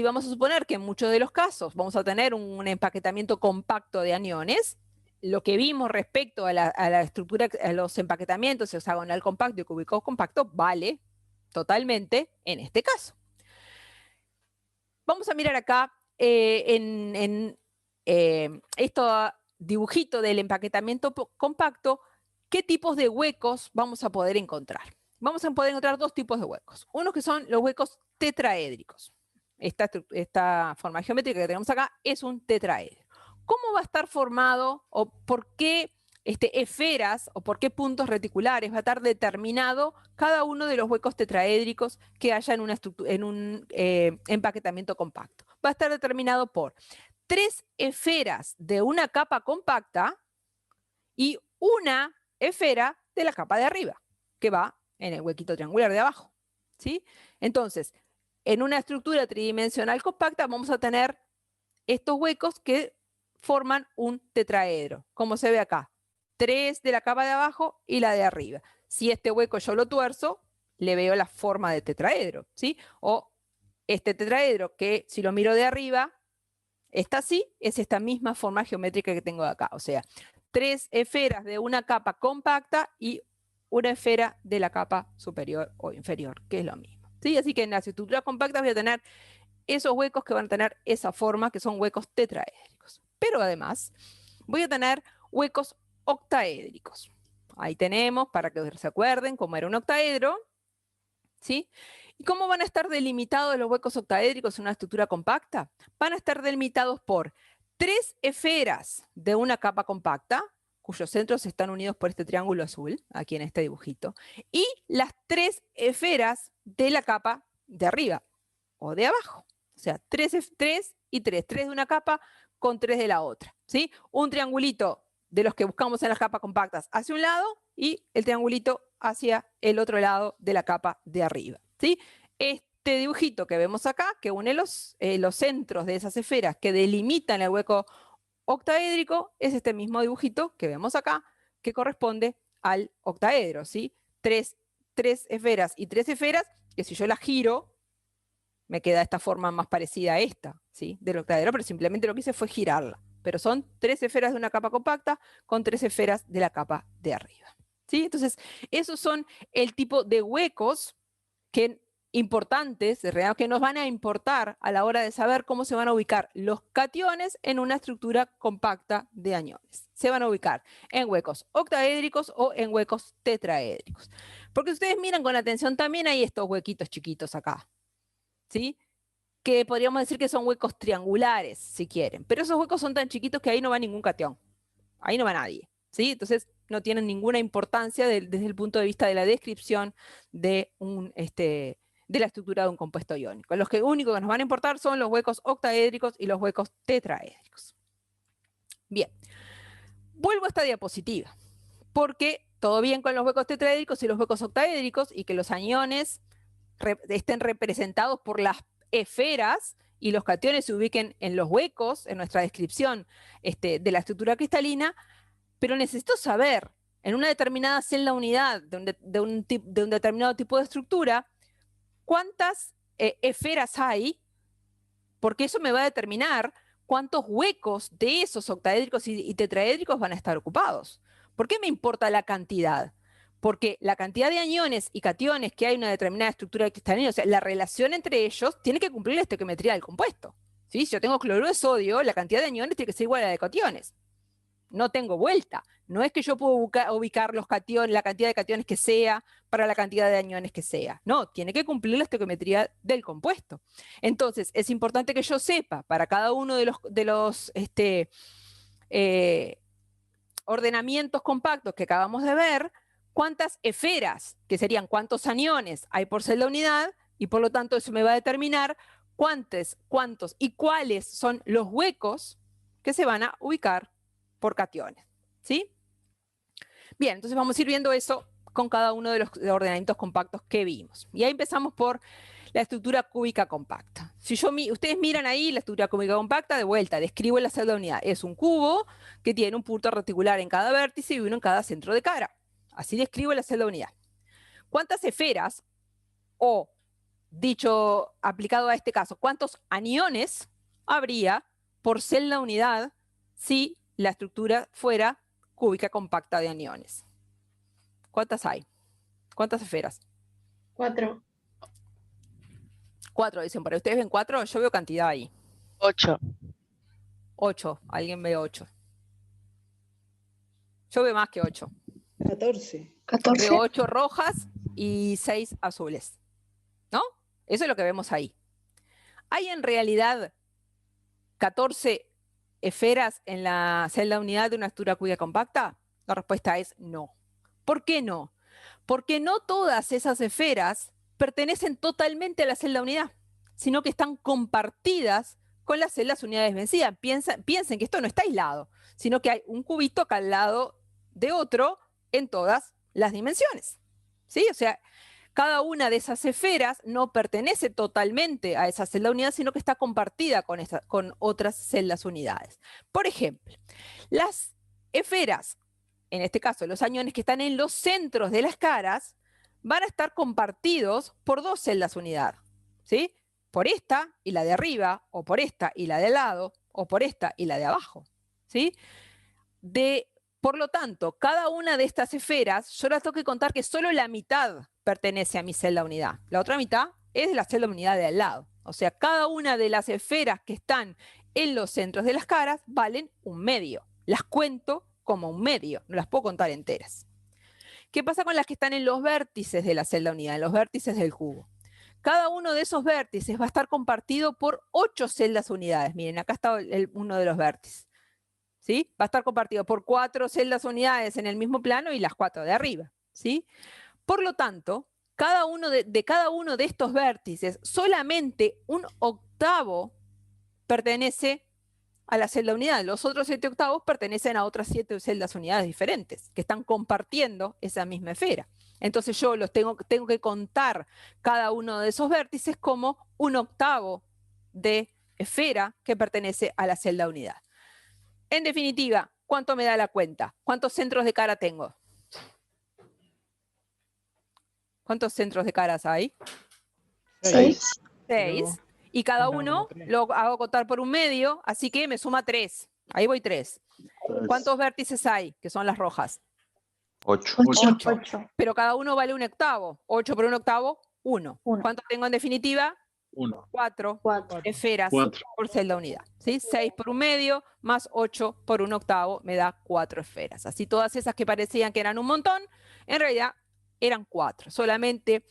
vamos a suponer que en muchos de los casos vamos a tener un empaquetamiento compacto de aniones, lo que vimos respecto a la estructura, a los empaquetamientos hexagonal compacto y cúbico compacto, vale totalmente en este caso. Vamos a mirar acá esto dibujito del empaquetamiento compacto, qué tipos de huecos vamos a poder encontrar. Vamos a poder encontrar dos tipos de huecos. Unos que son los huecos tetraédricos. Esta forma geométrica que tenemos acá es un tetraedro. ¿Cómo va a estar formado o por qué esferas o por qué puntos reticulares va a estar determinado cada uno de los huecos tetraédricos que haya en un empaquetamiento compacto? Va a estar determinado por 3 esferas de una capa compacta y una esfera de la capa de arriba, que va en el huequito triangular de abajo, ¿sí? Entonces, en una estructura tridimensional compacta vamos a tener estos huecos que forman un tetraedro, como se ve acá. 3 de la capa de abajo y la de arriba. Si este hueco yo lo tuerzo, le veo la forma de tetraedro, ¿sí? O este tetraedro que si lo miro de arriba, está así, es esta misma forma geométrica que tengo de acá. O sea, 3 esferas de una capa compacta y una esfera de la capa superior o inferior, que es lo mismo, ¿sí? Así que en las estructuras compactas voy a tener esos huecos que van a tener esa forma, que son huecos tetraédricos. Pero además voy a tener huecos octaédricos. Ahí tenemos, para que se acuerden cómo era un octaedro, ¿sí? ¿Y cómo van a estar delimitados los huecos octaédricos en una estructura compacta? Van a estar delimitados por 3 esferas de una capa compacta, cuyos centros están unidos por este triángulo azul, aquí en este dibujito, y las 3 esferas de la capa de arriba o de abajo. O sea, 3 y 3. 3 de una capa con 3 de la otra, ¿sí? Un triangulito de los que buscamos en las capas compactas hacia un lado y el triangulito hacia el otro lado de la capa de arriba, ¿sí? Este dibujito que vemos acá, que une los centros de esas esferas que delimitan el hueco octaédrico, es este mismo dibujito que vemos acá, que corresponde al octaedro, ¿sí? 3 esferas y 3 esferas, que si yo las giro, me queda esta forma más parecida a esta, ¿sí? Del octaedro, pero simplemente lo que hice fue girarla. Pero son 3 esferas de una capa compacta con 3 esferas de la capa de arriba, ¿sí? Entonces, esos son el tipo de huecos importantes, de realidad, que nos van a importar a la hora de saber cómo se van a ubicar los cationes en una estructura compacta de aniones. Se van a ubicar en huecos octaédricos o en huecos tetraédricos. Porque ustedes miran con atención, también hay estos huequitos chiquitos acá, ¿sí? Que podríamos decir que son huecos triangulares, si quieren. Pero esos huecos son tan chiquitos que ahí no va ningún cation. Ahí no va nadie, ¿sí? Entonces no tienen ninguna importancia desde el punto de vista de la descripción de la estructura de un compuesto iónico. Los únicos que nos van a importar son los huecos octaédricos y los huecos tetraédricos. Bien, vuelvo a esta diapositiva, porque todo bien con los huecos tetraédricos y los huecos octaédricos y que los aniones estén representados por las esferas y los cationes se ubiquen en los huecos, en nuestra descripción de la estructura cristalina, pero necesito saber, en una determinada celda unidad de un determinado tipo de estructura, cuántas esferas hay, porque eso me va a determinar cuántos huecos de esos octaédricos y tetraédricos van a estar ocupados. ¿Por qué me importa la cantidad? Porque la cantidad de aniones y cationes que hay en una determinada estructura cristalina, o sea, la relación entre ellos tiene que cumplir la estequiometría del compuesto, ¿sí? Si yo tengo cloruro de sodio, la cantidad de aniones tiene que ser igual a la de cationes. No tengo vuelta. No es que yo puedo ubicar los cationes, la cantidad de cationes que sea para la cantidad de aniones que sea. No, tiene que cumplir la estequiometría del compuesto. Entonces, es importante que yo sepa para cada uno de los ordenamientos compactos que acabamos de ver, cuántas esferas, que serían cuántos aniones hay por celda unidad, y por lo tanto eso me va a determinar cuántos y cuáles son los huecos que se van a ubicar por cationes, ¿sí? Bien, entonces vamos a ir viendo eso con cada uno de los ordenamientos compactos que vimos. Y ahí empezamos por la estructura cúbica compacta. Si ustedes miran ahí la estructura cúbica compacta, de vuelta, describo la celda unidad. Es un cubo que tiene un punto reticular en cada vértice y uno en cada centro de cara. Así describo la celda unidad. ¿Cuántas esferas, o dicho, aplicado a este caso, cuántos aniones habría por celda unidad si la estructura fuera cúbica compacta de aniones? ¿Cuántas hay? ¿Cuántas esferas? 4. 4, dicen por ahí. ¿Ustedes ven 4? Yo veo cantidad ahí. 8. 8. ¿Alguien ve 8? Yo veo más que 8. 14. Veo 8 rojas y 6 azules. ¿No? Eso es lo que vemos ahí. ¿Hay en realidad 14 esferas en la celda unidad de una estructura cúbica compacta? La respuesta es no. ¿Por qué no? Porque no todas esas esferas pertenecen totalmente a la celda unidad, sino que están compartidas con las celdas unidades vencidas. Piensen que esto no está aislado, sino que hay un cubito acá al lado de otro en todas las dimensiones. ¿Sí? O sea, cada una de esas esferas no pertenece totalmente a esa celda unidad, sino que está compartida con otras celdas unidades. Por ejemplo, las esferas, en este caso los aniones que están en los centros de las caras, van a estar compartidos por 2 celdas unidad, ¿sí? Por esta y la de arriba, o por esta y la de al lado, o por esta y la de abajo, ¿sí? Por lo tanto, cada una de estas esferas, yo las tengo que contar que solo la mitad pertenece a mi celda unidad. La otra mitad es de la celda unidad de al lado. O sea, cada una de las esferas que están en los centros de las caras valen un medio. Las cuento como un medio, no las puedo contar enteras. ¿Qué pasa con las que están en los vértices de la celda unidad, en los vértices del cubo? Cada uno de esos vértices va a estar compartido por 8 celdas unidades. Miren, acá está uno de los vértices. ¿Sí? Va a estar compartido por 4 celdas unidades en el mismo plano y las 4 de arriba. ¿Sí? Por lo tanto, cada uno de estos vértices, solamente un octavo pertenece a la celda unidad. Los otros 7 octavos pertenecen a otras 7 celdas unidades diferentes, que están compartiendo esa misma esfera. Entonces yo tengo que contar cada uno de esos vértices como un octavo de esfera que pertenece a la celda unidad. En definitiva, ¿cuánto me da la cuenta? ¿Cuántos centros de cara tengo? ¿Cuántos centros de caras hay? 6. 6. Y cada uno lo hago contar por un medio, así que me suma 3. Ahí voy 3. ¿Cuántos vértices hay? Que son las rojas. 8. 8. Pero cada uno vale un octavo. 8 por un octavo, 1. ¿Cuánto tengo en definitiva? 1. 4 4. esferas por celda unidad. ¿Sí? 6 por un medio más 8 por un octavo me da 4 esferas. Así todas esas que parecían que eran un montón, en realidad eran 4. Solamente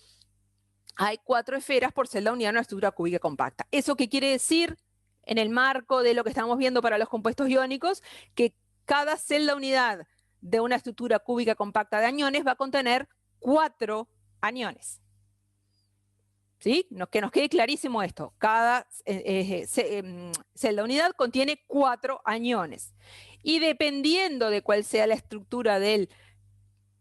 hay 4 esferas por celda unidad en una estructura cúbica compacta. ¿Eso qué quiere decir? En el marco de lo que estamos viendo para los compuestos iónicos, que cada celda unidad de una estructura cúbica compacta de aniones va a contener 4 aniones. ¿Sí? Que nos quede clarísimo esto. Cada celda unidad contiene 4 aniones. Y dependiendo de cuál sea la estructura del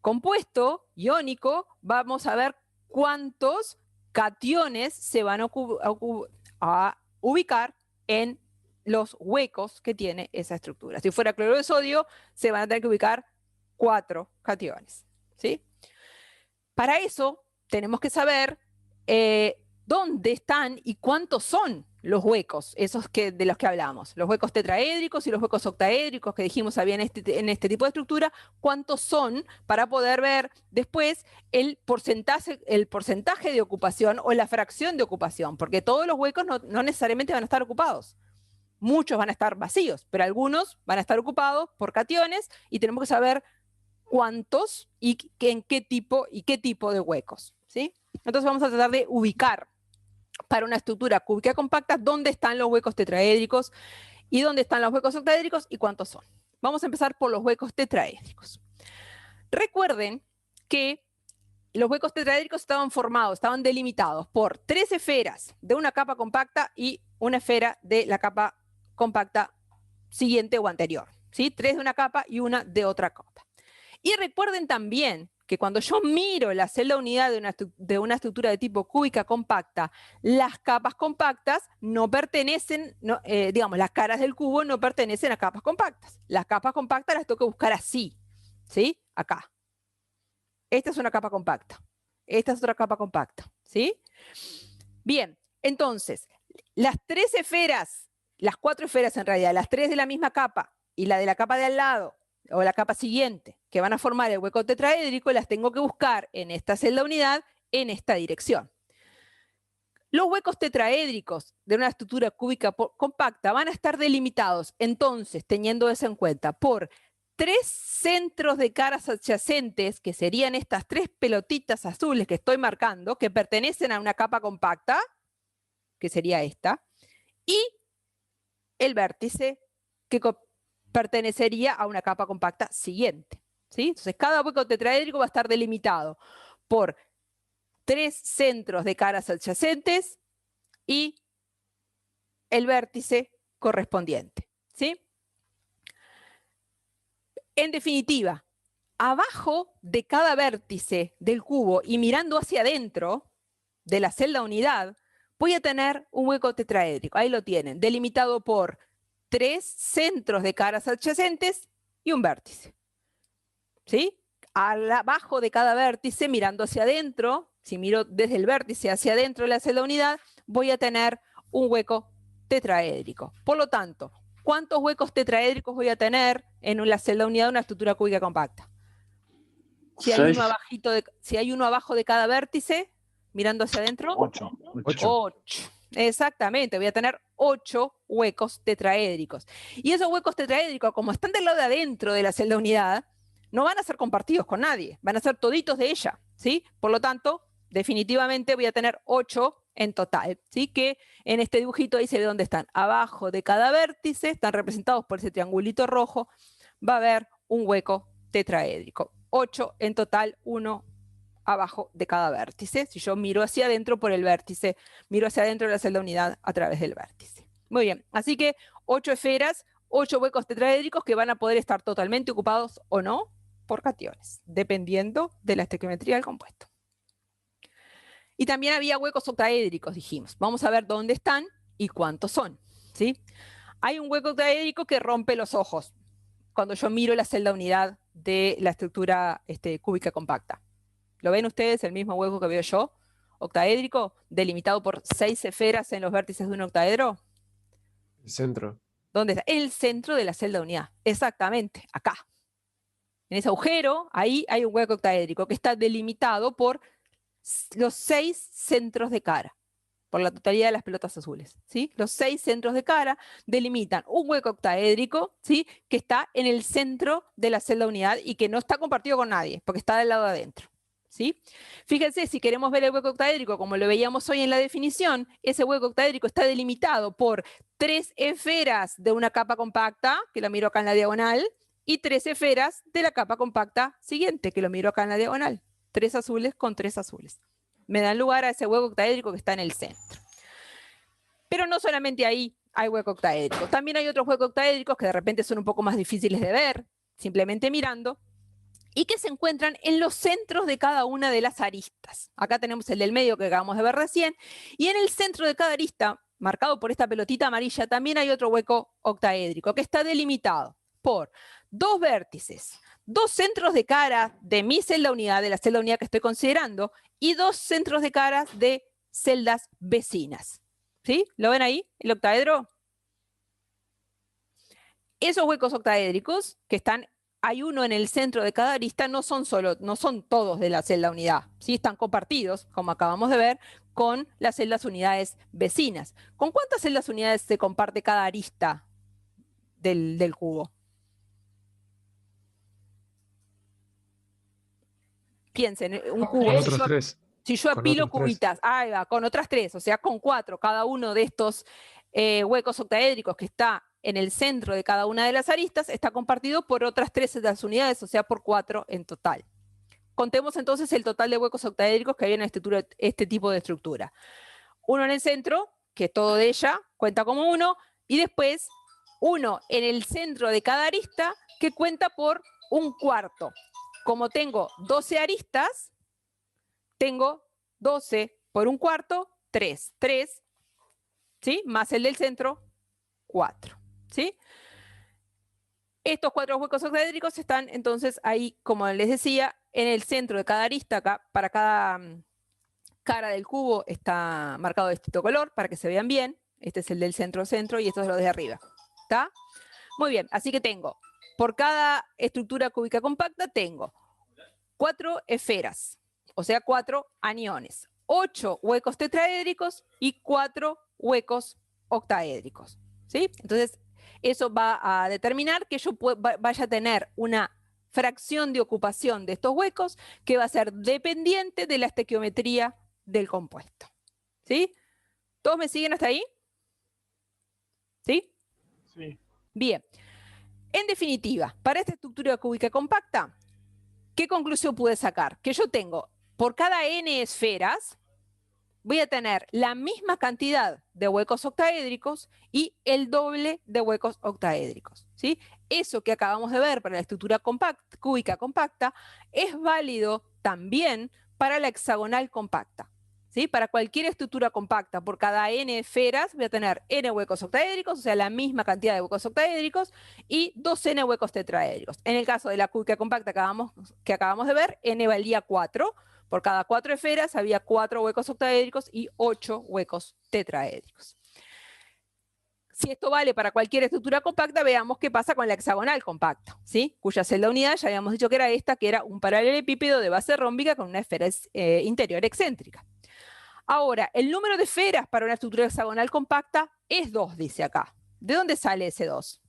compuesto iónico, vamos a ver cuántos cationes se van a ubicar en los huecos que tiene esa estructura. Si fuera cloruro de sodio, se van a tener que ubicar 4 cationes. ¿Sí? Para eso tenemos que saber dónde están y cuántos son los huecos, esos de los que hablamos, los huecos tetraédricos y los huecos octaédricos que dijimos había en este tipo de estructura, cuántos son para poder ver después el porcentaje de ocupación o la fracción de ocupación, porque todos los huecos no necesariamente van a estar ocupados. Muchos van a estar vacíos, pero algunos van a estar ocupados por cationes y tenemos que saber cuántos y en qué tipo de huecos. ¿Sí? Entonces vamos a tratar de ubicar para una estructura cúbica compacta dónde están los huecos tetraédricos y dónde están los huecos octaédricos y cuántos son. Vamos a empezar por los huecos tetraédricos. Recuerden que los huecos tetraédricos estaban delimitados por 3 esferas de una capa compacta y una esfera de la capa compacta siguiente o anterior. ¿sí? 3 de una capa y una de otra capa. Y recuerden también que cuando yo miro la celda unidad de una estructura de tipo cúbica compacta, las capas compactas no pertenecen, digamos, las caras del cubo no pertenecen a capas compactas. Las capas compactas las tengo que buscar así, ¿sí? Acá. Esta es una capa compacta. Esta es otra capa compacta, ¿sí? Bien, entonces, las 3 esferas, las 4 esferas en realidad, las 3 de la misma capa y la de la capa de al lado, o la capa siguiente, que van a formar el hueco tetraédrico, las tengo que buscar en esta celda unidad, en esta dirección. Los huecos tetraédricos de una estructura cúbica compacta van a estar delimitados, entonces, teniendo eso en cuenta, por 3 centros de caras adyacentes, que serían estas 3 pelotitas azules que estoy marcando, que pertenecen a una capa compacta, que sería esta, y el vértice que pertenecería a una capa compacta siguiente, ¿sí? Entonces, cada hueco tetraédrico va a estar delimitado por 3 centros de caras adyacentes y el vértice correspondiente, ¿sí? En definitiva, abajo de cada vértice del cubo y mirando hacia adentro de la celda unidad, voy a tener un hueco tetraédrico. Ahí lo tienen, delimitado por 3 centros de caras adyacentes y un vértice. ¿Sí? Abajo de cada vértice, mirando hacia adentro, si miro desde el vértice hacia adentro de la celda unidad, voy a tener un hueco tetraédrico. Por lo tanto, ¿cuántos huecos tetraédricos voy a tener en la celda unidad de una estructura cúbica compacta? Si hay uno abajo de cada vértice, mirando hacia adentro. 8. 8. Exactamente, voy a tener 8 huecos tetraédricos. Y esos huecos tetraédricos, como están del lado de adentro de la celda unidad, no van a ser compartidos con nadie, van a ser toditos de ella, ¿sí? Por lo tanto, definitivamente voy a tener 8 en total, ¿sí? Que en este dibujito ahí se ve dónde están. Abajo de cada vértice, están representados por ese triangulito rojo, va a haber un hueco tetraédrico. 8 en total, 1 abajo de cada vértice. Si yo miro hacia adentro por el vértice, miro hacia adentro de la celda unidad a través del vértice. Muy bien, así que 8 esferas, 8 huecos tetraédricos que van a poder estar totalmente ocupados o no por cationes, dependiendo de la estequiometría del compuesto. Y también había huecos octaédricos, dijimos. Vamos a ver dónde están y cuántos son, ¿sí? Hay un hueco octaédrico que rompe los ojos cuando yo miro la celda unidad de la estructura cúbica compacta. ¿Lo ven ustedes, el mismo hueco que veo yo? Octaédrico, delimitado por 6 esferas en los vértices de un octaedro. El centro. ¿Dónde está? En el centro de la celda unidad. Exactamente, acá. En ese agujero, ahí hay un hueco octaédrico que está delimitado por los 6 centros de cara, por la totalidad de las pelotas azules, ¿sí? Los 6 centros de cara delimitan un hueco octaédrico, ¿sí? Que está en el centro de la celda unidad y que no está compartido con nadie, porque está del lado de adentro, ¿sí? Fíjense, si queremos ver el hueco octaédrico como lo veíamos hoy en la definición, ese hueco octaédrico está delimitado por 3 esferas de una capa compacta, que lo miro acá en la diagonal, y 3 esferas de la capa compacta siguiente, que lo miro acá en la diagonal. 3 azules con 3 azules. Me dan lugar a ese hueco octaédrico que está en el centro. Pero no solamente ahí hay hueco octaédrico. También hay otros huecos octaédricos que de repente son un poco más difíciles de ver, simplemente mirando, y que se encuentran en los centros de cada una de las aristas. Acá tenemos el del medio que acabamos de ver recién, y en el centro de cada arista, marcado por esta pelotita amarilla, también hay otro hueco octaédrico que está delimitado por 2 vértices, 2 centros de cara de mi celda unidad, de la celda unidad que estoy considerando, y 2 centros de cara de celdas vecinas. ¿Sí? ¿Lo ven ahí? El octaedro. Esos huecos octaédricos que están, hay uno en el centro de cada arista, no son todos de la celda unidad, ¿sí? Están compartidos, como acabamos de ver, con las celdas unidades vecinas. ¿Con cuántas celdas unidades se comparte cada arista del cubo? Piensen, un cubo. Con otros 3. Si yo apilo cubitas, ahí va, con otras 3, o sea, con 4, cada uno de estos huecos octaédricos que está en el centro de cada una de las aristas está compartido por otras 3 de las unidades, o sea, por 4 en total. Contemos entonces el total de huecos octaédricos que hay en este tipo de estructura. Uno en el centro, que todo de ella cuenta como 1, y después uno en el centro de cada arista que cuenta por un cuarto. Como tengo 12 aristas, tengo 12 por un cuarto, 3. 3, ¿sí? Más el del centro, 4, ¿sí? Estos 4 huecos octaédricos están entonces ahí, como les decía, en el centro de cada arista. Acá, para cada cara del cubo está marcado de distinto color para que se vean bien. Este es el del centro-centro y estos son los de arriba. ¿Está? Muy bien, así que tengo, por cada estructura cúbica compacta, tengo 4 esferas, o sea, 4 aniones, 8 huecos tetraédricos y 4 huecos octaédricos, ¿sí? Entonces, eso va a determinar que yo vaya a tener una fracción de ocupación de estos huecos que va a ser dependiente de la estequiometría del compuesto, ¿sí? ¿Todos me siguen hasta ahí? ¿Sí? Sí. Bien. En definitiva, para esta estructura cúbica compacta, ¿qué conclusión pude sacar? Que yo tengo, por cada n esferas, voy a tener la misma cantidad de huecos octaédricos y el doble de huecos octaédricos, ¿sí? Eso que acabamos de ver para la estructura cúbica compacta es válido también para la hexagonal compacta, ¿sí? Para cualquier estructura compacta, por cada n esferas voy a tener n huecos octaédricos, o sea, la misma cantidad de huecos octaédricos, y 2n huecos tetraédricos. En el caso de la cúbica compacta que acabamos de ver, n valía 4. Por cada 4 esferas había 4 huecos octaédricos y 8 huecos tetraédricos. Si esto vale para cualquier estructura compacta, veamos qué pasa con la hexagonal compacta, ¿sí? Cuya celda unidad ya habíamos dicho que era esta, que era un paralelepípedo de base rómbica con una esfera interior excéntrica. Ahora, el número de esferas para una estructura hexagonal compacta es 2, dice acá. ¿De dónde sale ese 2?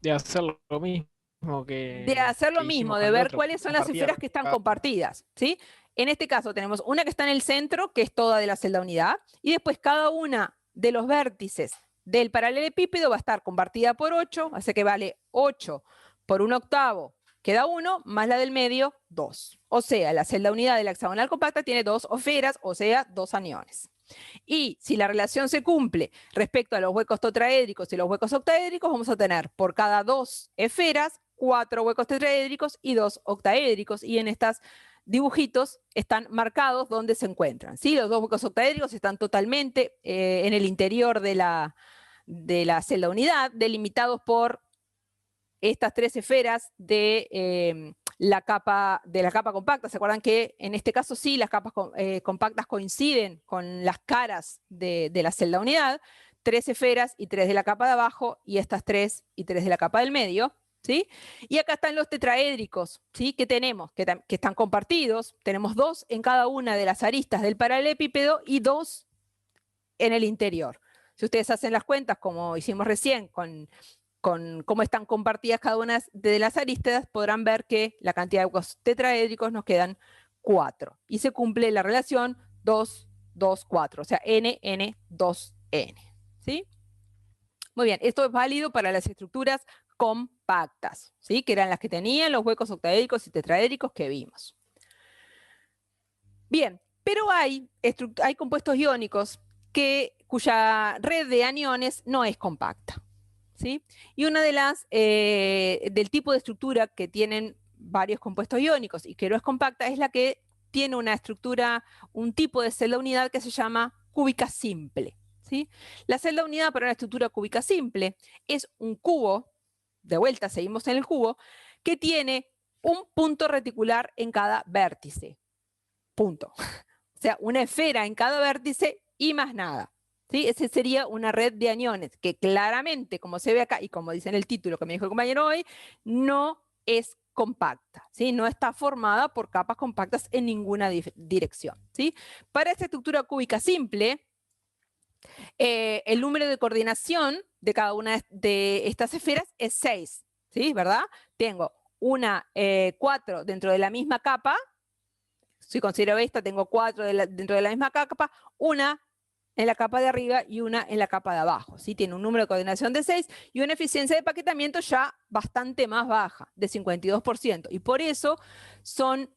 De hacer lo mismo de hacer lo mismo, de ver cuáles son las esferas que están compartidas, ¿sí? En este caso tenemos una que está en el centro, que es toda de la celda unidad, y después cada una de los vértices del paralelepípedo va a estar compartida por 8, así que vale 8 por 1/8, queda 1, más la del medio, 2. O sea, la celda unidad de la hexagonal compacta tiene 2 esferas, o sea, 2 aniones. Y si la relación se cumple respecto a los huecos tetraédricos y los huecos octaédricos, vamos a tener por cada 2 esferas 4 huecos tetraédricos y 2 octaédricos, y en estos dibujitos están marcados dónde se encuentran, ¿sí? Los 2 huecos octaédricos están totalmente en el interior de la celda unidad, delimitados por estas 3 esferas de la capa compacta. ¿Se acuerdan que en este caso sí, las capas compactas coinciden con las caras de la celda unidad? 3 esferas y 3 de la capa de abajo, y estas 3 y 3 de la capa del medio, ¿sí? Y acá están los tetraédricos, ¿sí? Que tenemos, que están compartidos. Tenemos 2 en cada una de las aristas del paralelepípedo y 2 en el interior. Si ustedes hacen las cuentas, como hicimos recién, con cómo están compartidas cada una de las aristas, podrán ver que la cantidad de huecos tetraédricos nos quedan 4. Y se cumple la relación 2, 2, 4, o sea, n, n, 2n, ¿sí? Muy bien, esto es válido para las estructuras compactas, ¿sí? Que eran las que tenían los huecos octaédricos y tetraédricos que vimos. Bien, pero hay compuestos iónicos cuya red de aniones no es compacta, ¿sí? Y una de las del tipo de estructura que tienen varios compuestos iónicos y que no es compacta es la que tiene una estructura, un tipo de celda unidad que se llama cúbica simple, ¿sí? La celda unidad para una estructura cúbica simple es un cubo, de vuelta seguimos en el cubo, que tiene un punto reticular en cada vértice. Punto. O sea, una esfera en cada vértice y más nada, ¿sí? Esa sería una red de aniones que claramente, como se ve acá y como dice en el título que me dijo el compañero hoy, no es compacta, ¿sí? No está formada por capas compactas en ninguna dirección, ¿sí? Para esta estructura cúbica simple, el número de coordinación de cada una de estas esferas es 6, ¿sí? ¿Verdad? Tengo 4 dentro de la misma capa. Si considero esta, tengo 4 dentro de la misma capa, una en la capa de arriba y una en la capa de abajo, ¿sí? Tiene un número de coordinación de 6 y una eficiencia de empaquetamiento ya bastante más baja, de 52%. Y por eso son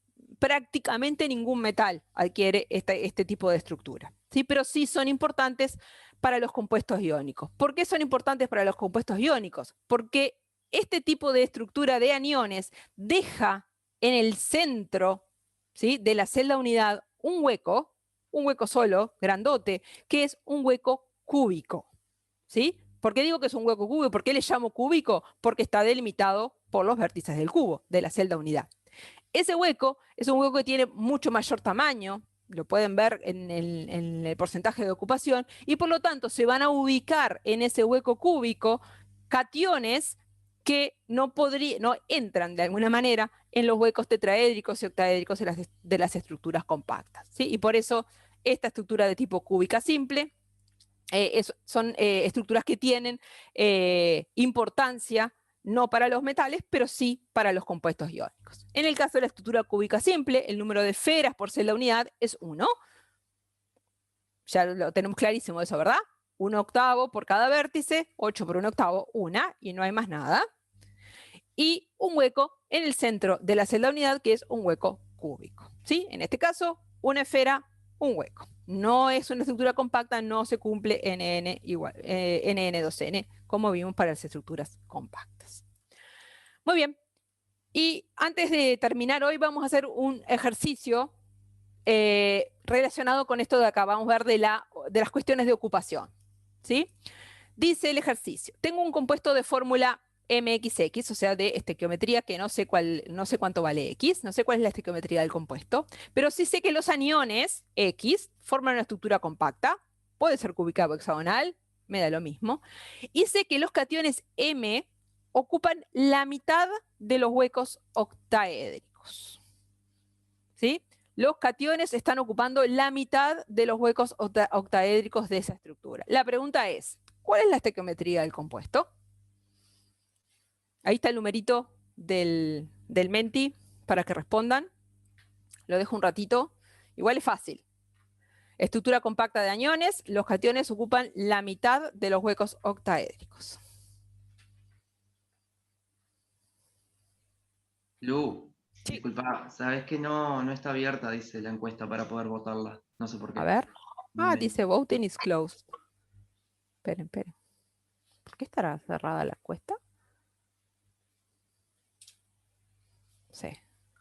prácticamente ningún metal adquiere este tipo de estructura, ¿sí? Pero sí son importantes para los compuestos iónicos. ¿Por qué son importantes para los compuestos iónicos? Porque este tipo de estructura de aniones deja en el centro, ¿sí?, de la celda unidad un hueco solo, grandote, que es un hueco cúbico, ¿sí? ¿Por qué digo que es un hueco cúbico? ¿Por qué le llamo cúbico? Porque está delimitado por los vértices del cubo, de la celda unidad. Ese hueco es un hueco que tiene mucho mayor tamaño, lo pueden ver en el porcentaje de ocupación, y por lo tanto se van a ubicar en ese hueco cúbico cationes que no entran de alguna manera en los huecos tetraédricos y octaédricos de las estructuras compactas, ¿sí? Y por eso esta estructura de tipo cúbica simple son estructuras que tienen importancia no para los metales, pero sí para los compuestos iónicos. En el caso de la estructura cúbica simple, el número de esferas por celda unidad es 1. Ya lo tenemos clarísimo eso, ¿verdad? 1/8 por cada vértice, 8 por 1/8, 1, y no hay más nada. Y un hueco en el centro de la celda unidad, que es un hueco cúbico, ¿sí? En este caso, una esfera, un hueco. No es una estructura compacta, no se cumple NN igual, NN2N, como vimos para las estructuras compactas. Muy bien. Y antes de terminar hoy, vamos a hacer un ejercicio relacionado con esto de acá. Vamos a ver de las cuestiones de ocupación, ¿sí? Dice el ejercicio: tengo un compuesto de fórmula MXX, o sea, de estequiometría, que no sé cuánto vale X, no sé cuál es la estequiometría del compuesto, pero sí sé que los aniones X forman una estructura compacta, puede ser cúbica o hexagonal, me da lo mismo, y sé que los cationes M ocupan la mitad de los huecos octaédricos, ¿sí? Los cationes están ocupando la mitad de los huecos octaédricos de esa estructura. La pregunta es, ¿cuál es la estequiometría del compuesto? Ahí está el numerito del Menti para que respondan. Lo dejo un ratito. Igual es fácil. Estructura compacta de aniones, los cationes ocupan la mitad de los huecos octaédricos. Lu, disculpa, ¿sabes que no está abierta, dice la encuesta, para poder votarla? No sé por qué. A ver. No me- Dice voting is closed. Esperen. ¿Por qué estará cerrada la encuesta? Sí.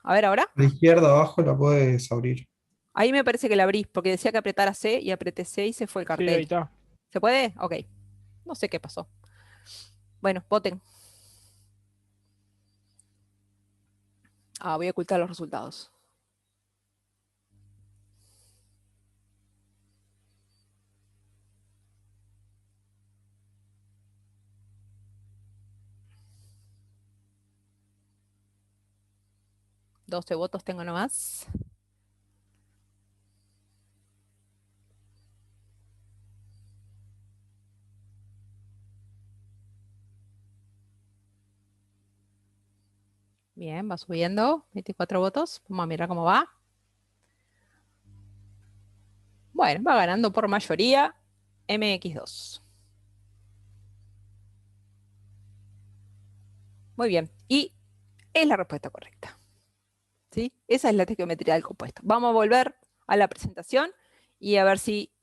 A ver, ahora. A la izquierda abajo la puedes abrir. Ahí me parece que la abrí, porque decía que apretara C y apreté C y se fue el cartel. Sí, ahí está. ¿Se puede? Ok. No sé qué pasó. Bueno, voten. Voy a ocultar los resultados. ¿12 votos tengo nomás? Bien, va subiendo. 24 votos. Vamos a mirar cómo va. Bueno, va ganando por mayoría MX2. Muy bien. Y es la respuesta correcta, ¿sí? Esa es la estequiometría del compuesto. Vamos a volver a la presentación y a ver si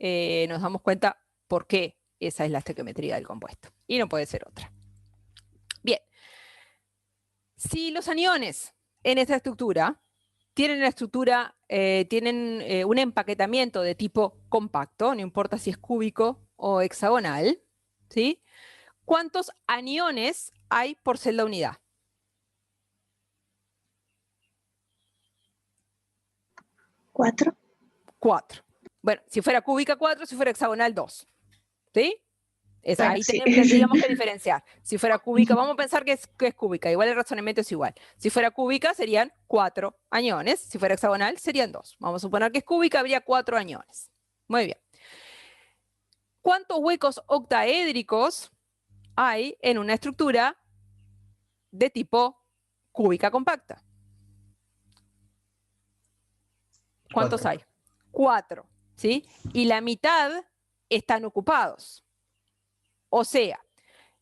nos damos cuenta por qué esa es la estequiometría del compuesto. Y no puede ser otra. Bien. Si los aniones en esta estructura tienen un empaquetamiento de tipo compacto, no importa si es cúbico o hexagonal, ¿sí? ¿Cuántos aniones hay por celda unidad? 4. 4. Bueno, si fuera cúbica 4, si fuera hexagonal 2. ¿Sí? Bueno, Ahí sí. tendríamos que diferenciar. Si fuera cúbica, vamos a pensar que es cúbica, igual el razonamiento es igual. Si fuera cúbica serían 4 aniones, si fuera hexagonal serían 2. Vamos a suponer que es cúbica, habría 4 aniones. Muy bien. ¿Cuántos huecos octaédricos hay en una estructura de tipo cúbica compacta? ¿Cuántos hay? 4, ¿sí? Y la mitad están ocupados. O sea,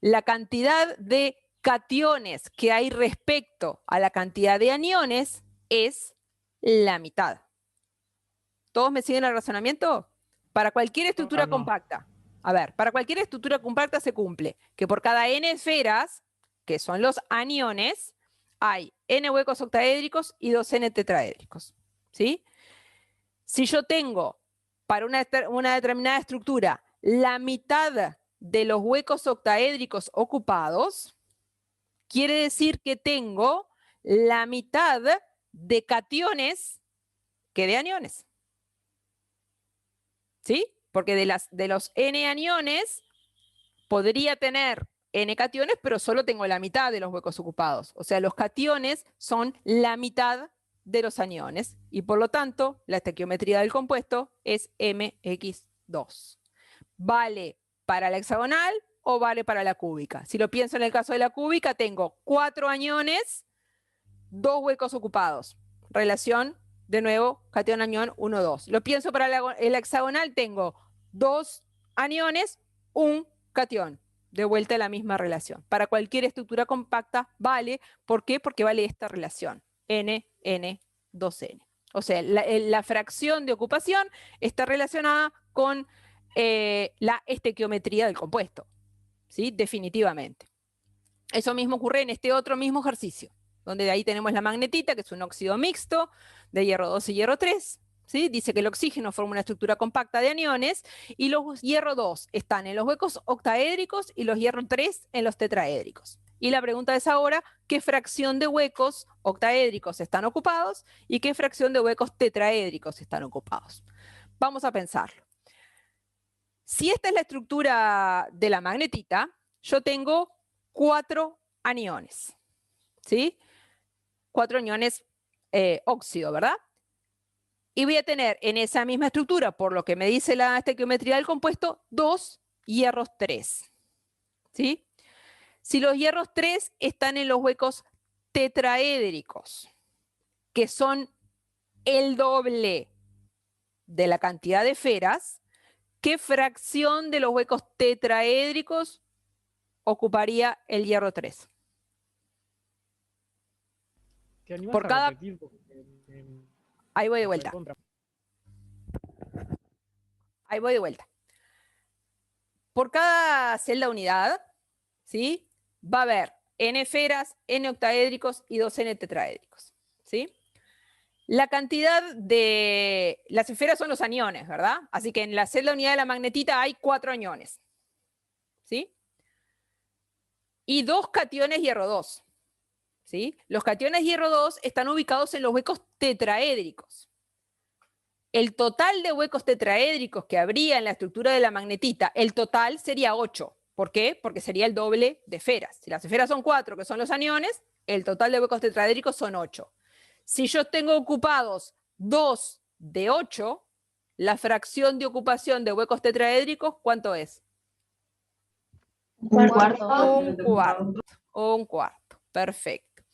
la cantidad de cationes que hay respecto a la cantidad de aniones es la mitad. ¿Todos me siguen el razonamiento? Para cualquier estructura no. compacta. A ver, para cualquier estructura compacta se cumple que por cada n esferas, que son los aniones, hay n huecos octaédricos y 2n tetraédricos. ¿Sí? Si yo tengo para una determinada estructura la mitad de los huecos octaédricos ocupados, quiere decir que tengo la mitad de cationes que de aniones. ¿Sí? Porque de los n aniones podría tener n cationes, pero solo tengo la mitad de los huecos ocupados. O sea, los cationes son la mitad de los aniones y por lo tanto la estequiometría del compuesto es mx2. ¿Vale para la hexagonal o vale para la cúbica? Si lo pienso en el caso de la cúbica, tengo 4 aniones, 2 huecos ocupados. Relación, de nuevo, cation-anión 1, 2. Lo pienso para el hexagonal, tengo 2 aniones, 1 cation. De vuelta a la misma relación. Para cualquier estructura compacta vale. ¿Por qué? Porque vale esta relación. N, N, 2N. O sea, la fracción de ocupación está relacionada con la estequiometría del compuesto. ¿Sí? Definitivamente. Eso mismo ocurre en este otro mismo ejercicio, donde de ahí tenemos la magnetita, que es un óxido mixto de hierro 2 y hierro 3. ¿Sí? Dice que el oxígeno forma una estructura compacta de aniones y los hierro 2 están en los huecos octaédricos y los hierro 3 en los tetraédricos. Y la pregunta es ahora, ¿qué fracción de huecos octaédricos están ocupados y qué fracción de huecos tetraédricos están ocupados? Vamos a pensarlo. Si esta es la estructura de la magnetita, yo tengo 4 aniones. ¿Sí? 4 aniones óxido, ¿verdad? Y voy a tener en esa misma estructura, por lo que me dice la estequiometría del compuesto, 2 hierros 3. ¿Sí? Si los hierros 3 están en los huecos tetraédricos, que son el doble de la cantidad de esferas, ¿qué fracción de los huecos tetraédricos ocuparía el hierro 3? ¿Te animás Por a cada... repetir? Ahí voy de vuelta. Ahí voy de vuelta. Por cada celda unidad, ¿sí? Va a haber n esferas, n octaédricos y 2n tetraédricos. ¿Sí? La cantidad de... Las esferas son los aniones, ¿verdad? Así que en la celda unidad de la magnetita hay 4 aniones. ¿Sí? Y 2 cationes hierro 2. ¿Sí? Los cationes hierro 2 están ubicados en los huecos tetraédricos. El total de huecos tetraédricos que habría en la estructura de la magnetita, el total sería 8. ¿Por qué? Porque sería el doble de esferas. Si las esferas son 4, que son los aniones, el total de huecos tetraédricos son 8. Si yo tengo ocupados 2 de 8, la fracción de ocupación de huecos tetraédricos, ¿cuánto es? Un cuarto. Un cuarto. Un cuarto. Perfecto.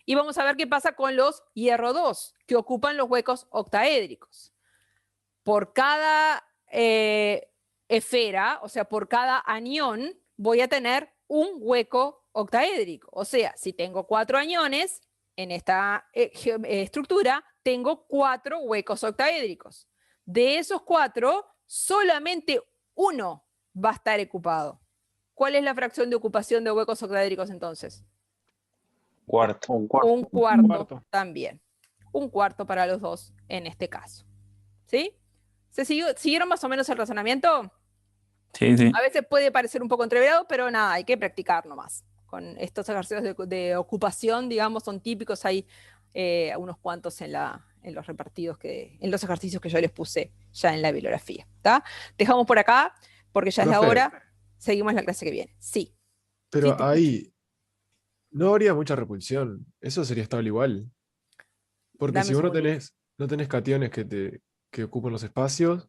Y vamos a ver qué pasa con los hierro 2, que ocupan los huecos octaédricos. Por cada esfera, o sea, por cada anión, voy a tener un hueco octaédrico. O sea, si tengo 4 aniones en esta estructura, tengo 4 huecos octaédricos. De esos 4, solamente uno va a estar ocupado. ¿Cuál es la fracción de ocupación de huecos octaédricos entonces? Cuarto. Un cuarto también. Un cuarto para los dos en este caso. ¿Sí? ¿Siguieron más o menos el razonamiento? Sí, sí. A veces puede parecer un poco entreverado, pero nada, hay que practicar nomás. Con estos ejercicios de ocupación, digamos, son típicos. Hay unos cuantos en los repartidos, en los ejercicios que yo les puse ya en la bibliografía. ¿Tá? Dejamos por acá, porque ya es la hora. Seguimos la clase que viene. Sí. Pero Sí, ahí no habría mucha repulsión. Eso sería estable igual. Porque Dame si un vos segundito. no tenés cationes que ocupan los espacios,